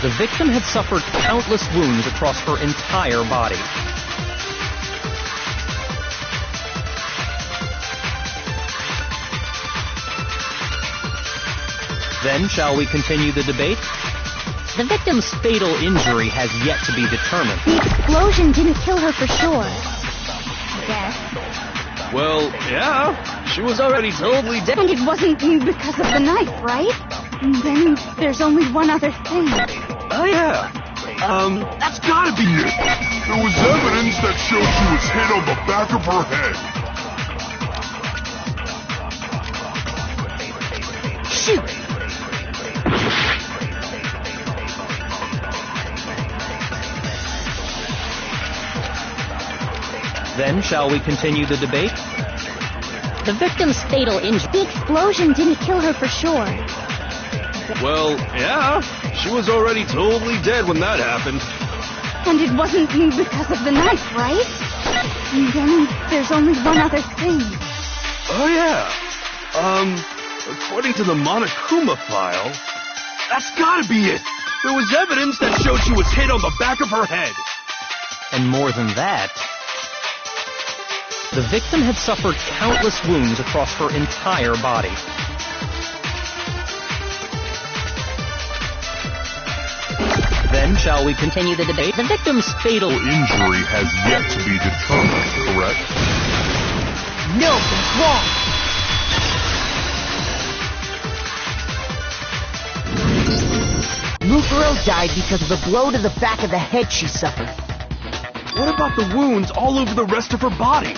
the victim had suffered countless wounds across her entire body. Then, shall we continue the debate? The victim's fatal injury has yet to be determined. The explosion didn't kill her for sure. I guess. Well, yeah. She was already totally dead. And it wasn't because of the knife, right? And then there's only one other thing. Oh, yeah. That's gotta be it. There was evidence that showed she was hit on the back of her head. Shoot! Then, shall we continue the debate? The victim's fatal injury. The explosion didn't kill her for sure. Well, yeah. She was already totally dead when that happened. And it wasn't because of the knife, right? And then there's only one other thing. Oh, yeah. According to the Monokuma file, that's gotta be it. There was evidence that showed she was hit on the back of her head. And more than that, the victim had suffered countless wounds across her entire body. Then, shall we continue the debate? The victim's fatal injury has yet to be determined, correct? No, that's wrong. Mukuro died because of the blow to the back of the head she suffered. What about the wounds all over the rest of her body?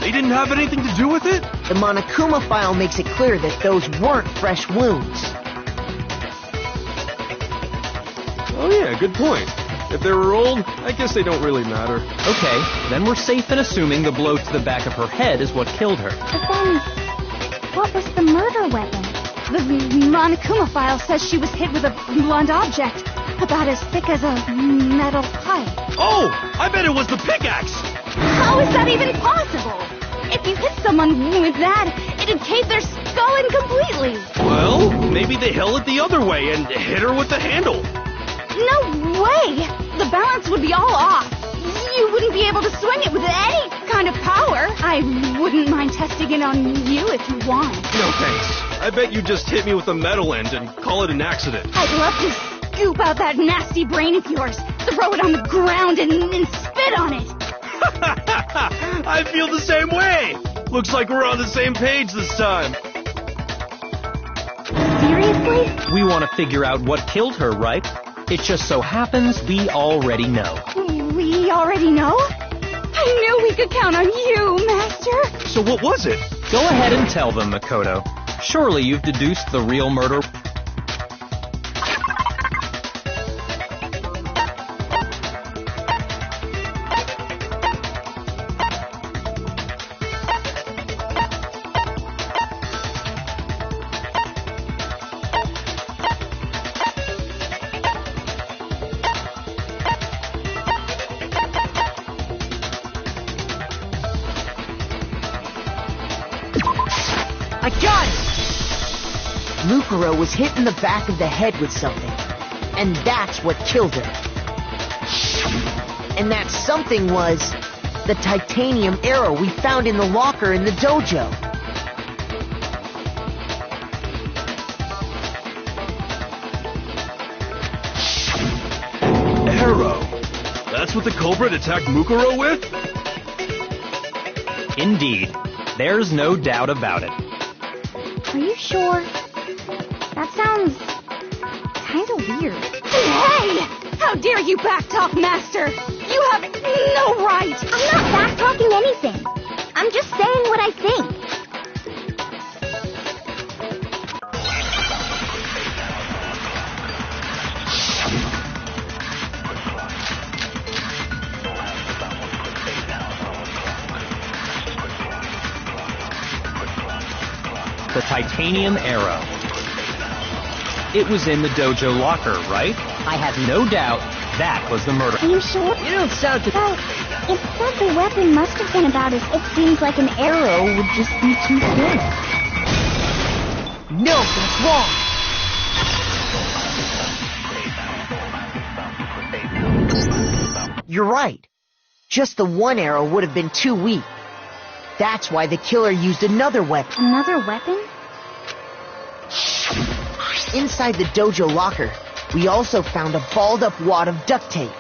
They didn't have anything to do with it? The Monokuma file makes it clear that those weren't fresh wounds. Oh yeah, good point. If they were old, I guess they don't really matter. Okay, then we're safe in assuming the blow to the back of her head is what killed her. But then, what was the murder weapon? The Monokuma file says she was hit with a blunt object, about as thick as a metal pipe. Oh! I bet it was the pickaxe! How is that even possible? If you hit someone with that, it'd cave their skull in completely. Well, maybe they held it the other way and hit her with the handle. No way! The balance would be all off. You wouldn't be able to swing it with any kind of power. I wouldn't mind testing it on you if you want. No thanks. I bet you just hit me with a metal end and call it an accident. I'd love to scoop out that nasty brain of yours, throw it on the ground and spit on it. I feel the same way. Looks like we're on the same page this time. Seriously? We want to figure out what killed her, right? It just so happens we already know. We already know? I knew we could count on you, Master. So what was it? Go ahead and tell them, Makoto. Surely you've deduced the real murder. I got it! Mukuro was hit in the back of the head with something, and that's what killed her. And that something was the titanium arrow we found in the locker in the dojo. Arrow. That's what the culprit attacked Mukuro with? Indeed. There's no doubt about it. Are you sure? That sounds kinda weird. Hey! How dare you backtalk, Master? You have no right! I'm not back-talking anything. I'm just saying what I think. The titanium arrow. It was in the dojo locker, right? I have no doubt that was the murder. Are you sure? You don't sound too... Well, it said the weapon must have been about as... It seems like an arrow would just be too big. No, that's wrong! You're right. Just the one arrow would have been too weak. That's why the killer used another weapon. Another weapon? Inside the dojo locker, we also found a balled-up wad of duct tape.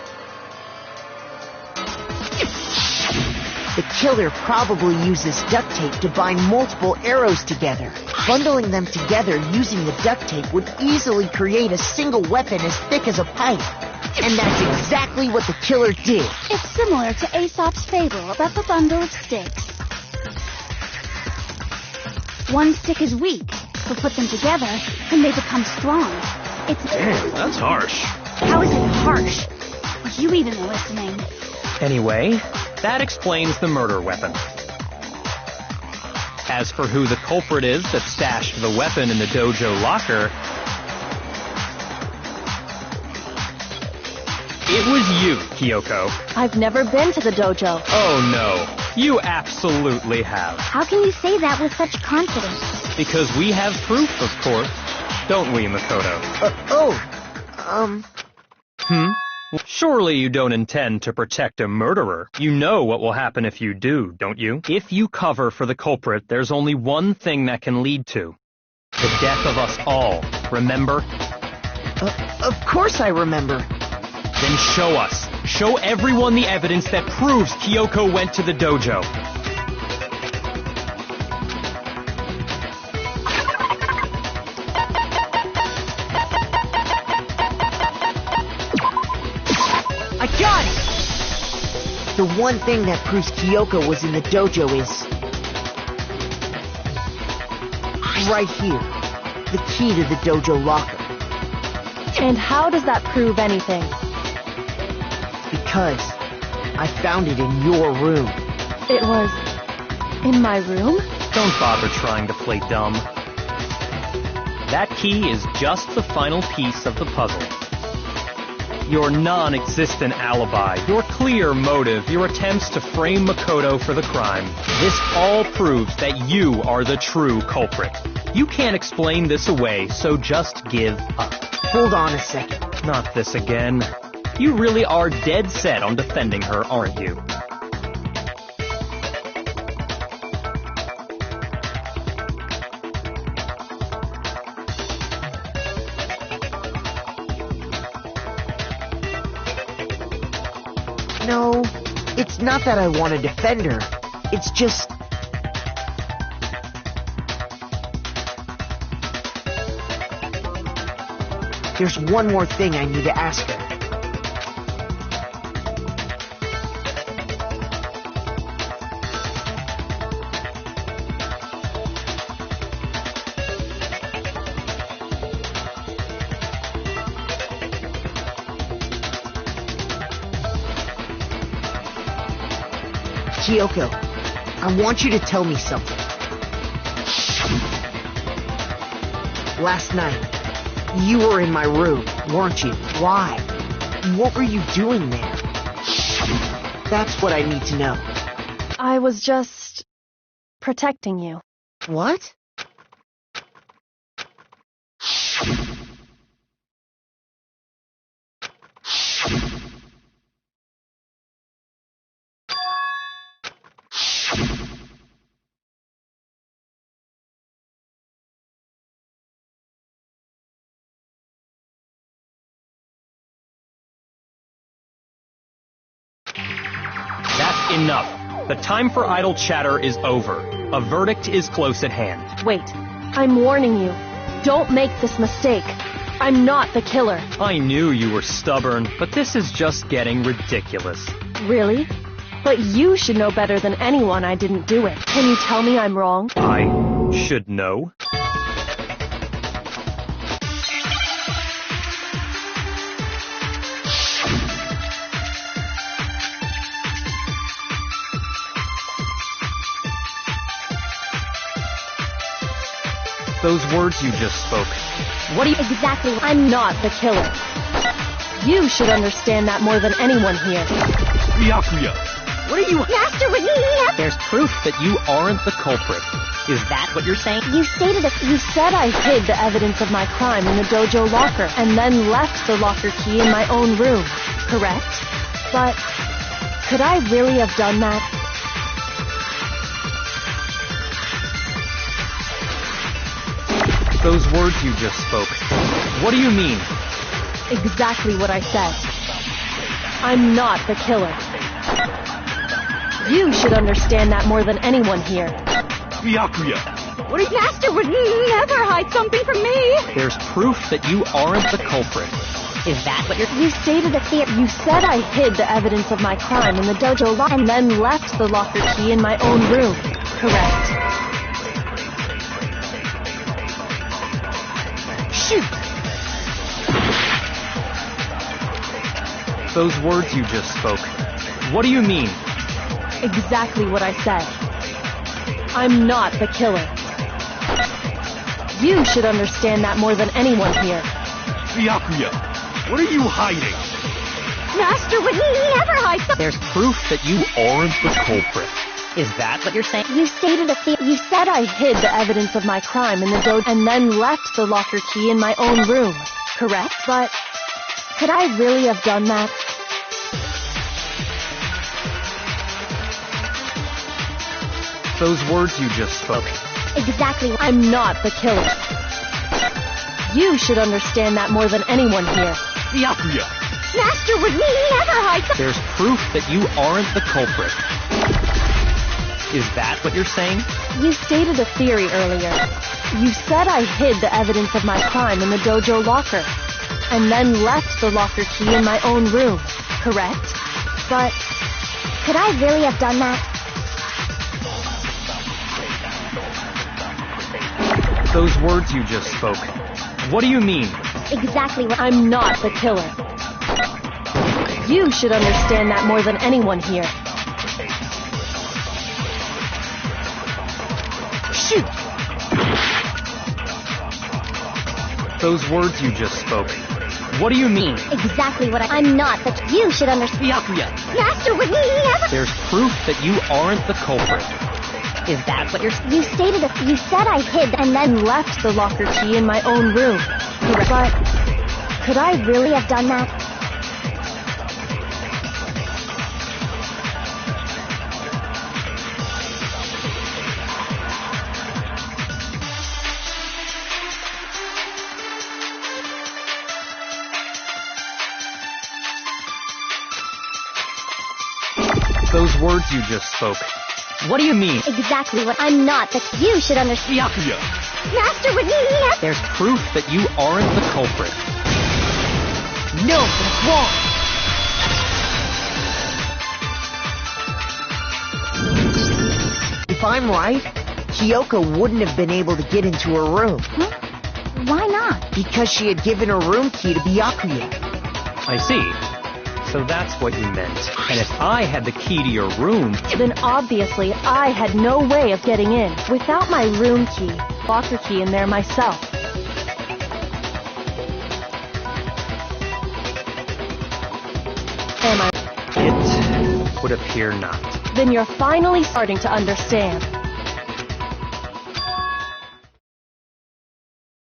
The killer probably used this duct tape to bind multiple arrows together. Bundling them together using the duct tape would easily create a single weapon as thick as a pipe. And that's exactly what the killer did. It's similar to Aesop's fable about the bundle of sticks. One stick is weak, but put them together, and they become strong. It's... Damn, that's harsh. How is it harsh? Are you even listening? Anyway, That explains the murder weapon. As for who the culprit is that stashed the weapon in the dojo locker, it was you, Kyoko. I've never been to the dojo. Oh no, you absolutely have. How can you say that with such confidence? Because we have proof, of course. Don't we, Makoto? Surely you don't intend to protect a murderer. You know what will happen if you do, don't you? If you cover for the culprit, there's only one thing that can lead to. The death of us all. Remember? Of course I remember. Then show us. Show everyone the evidence that proves Kyoko went to the dojo. I got it! The one thing that proves Kyoko was in the dojo is... right here. The key to the dojo locker. And how does that prove anything? Because I found it in your room. It was... in my room? Don't bother trying to play dumb. That key is just the final piece of the puzzle. Your non-existent alibi, your clear motive, your attempts to frame Makoto for the crime. This all proves that you are the true culprit. You can't explain this away, so just give up. Hold on a second. Not this again. You really are dead set on defending her, aren't you? No, it's not that I want to defend her. It's just... there's one more thing I need to ask her. Kyoko, I want you to tell me something. Last night, you were in my room, weren't you? Why? What were you doing there? That's what I need to know. I was just... protecting you. What? That's enough. The time for idle chatter is over. A verdict is close at hand. Wait, I'm warning you. Don't make this mistake. I'm not the killer. I knew you were stubborn, but this is just getting ridiculous. Really? But you should know better than anyone I didn't do it. Can you tell me I'm wrong? I should know. Those words you just spoke. What do you exactly? I'm not the killer. You should understand that more than anyone here. Byakuya! What are you... Master, we... There's proof that you aren't the culprit. Is that what you're saying? You stated that you said I hid the evidence of my crime in the dojo locker and then left the locker key in my own room, correct? But could I really have done that? Those words you just spoke. What do you mean? Exactly what I said. I'm not the killer. You should understand that more than anyone here. Byakuya! What if Master would never hide something from me? There's proof that you aren't the culprit. Is that what you're... You stated that you said I hid the evidence of my crime in the dojo locker and then left the locker key in my own room, correct? Shoot! Those words you just spoke. What do you mean? Exactly what I said. I'm not the killer. You should understand that more than anyone here. Byakuya, what are you hiding? Master would never hide something. There's proof that you aren't the culprit. Is that what you're saying? You stated a theory. You said I hid the evidence of my crime in the dojo and then left the locker key in my own room, correct? But could I really have done that? Those words you just spoke. Exactly. I'm not the killer. You should understand that more than anyone here. Byakuya, Master would never hide something. There's proof that you aren't the culprit. Is that what you're saying? You stated a theory earlier. You said I hid the evidence of my crime in the dojo locker, and then left the locker key in my own room, correct? But Could I really have done that? Those words you just spoke. What do you mean? Exactly what I'm not the killer. You should understand that more than anyone here. Shoot! Those words you just spoke. What do you mean? Exactly what I'm not the... You should understand. Byakuya, Master would never... There's proof that you aren't the culprit. Is that what you're... You stated a... You said I hid And then left the locker key in my own room, correct? But could I really have done that? Those words you just spoke. What do you mean? exactly what I'm not the... You should understand. Byakuya, Master would never... There's proof that you aren't the culprit. No, that's wrong. If I'm right, Kyoko wouldn't have been able to get into her room Huh? Why not? because she had given her room key to Byakuya. I see. So that's what you meant. And if I had the key to your room, Then obviously I had no way of getting in without my room key, locker key in there myself. Am I? it would appear not. Then you're finally starting to understand.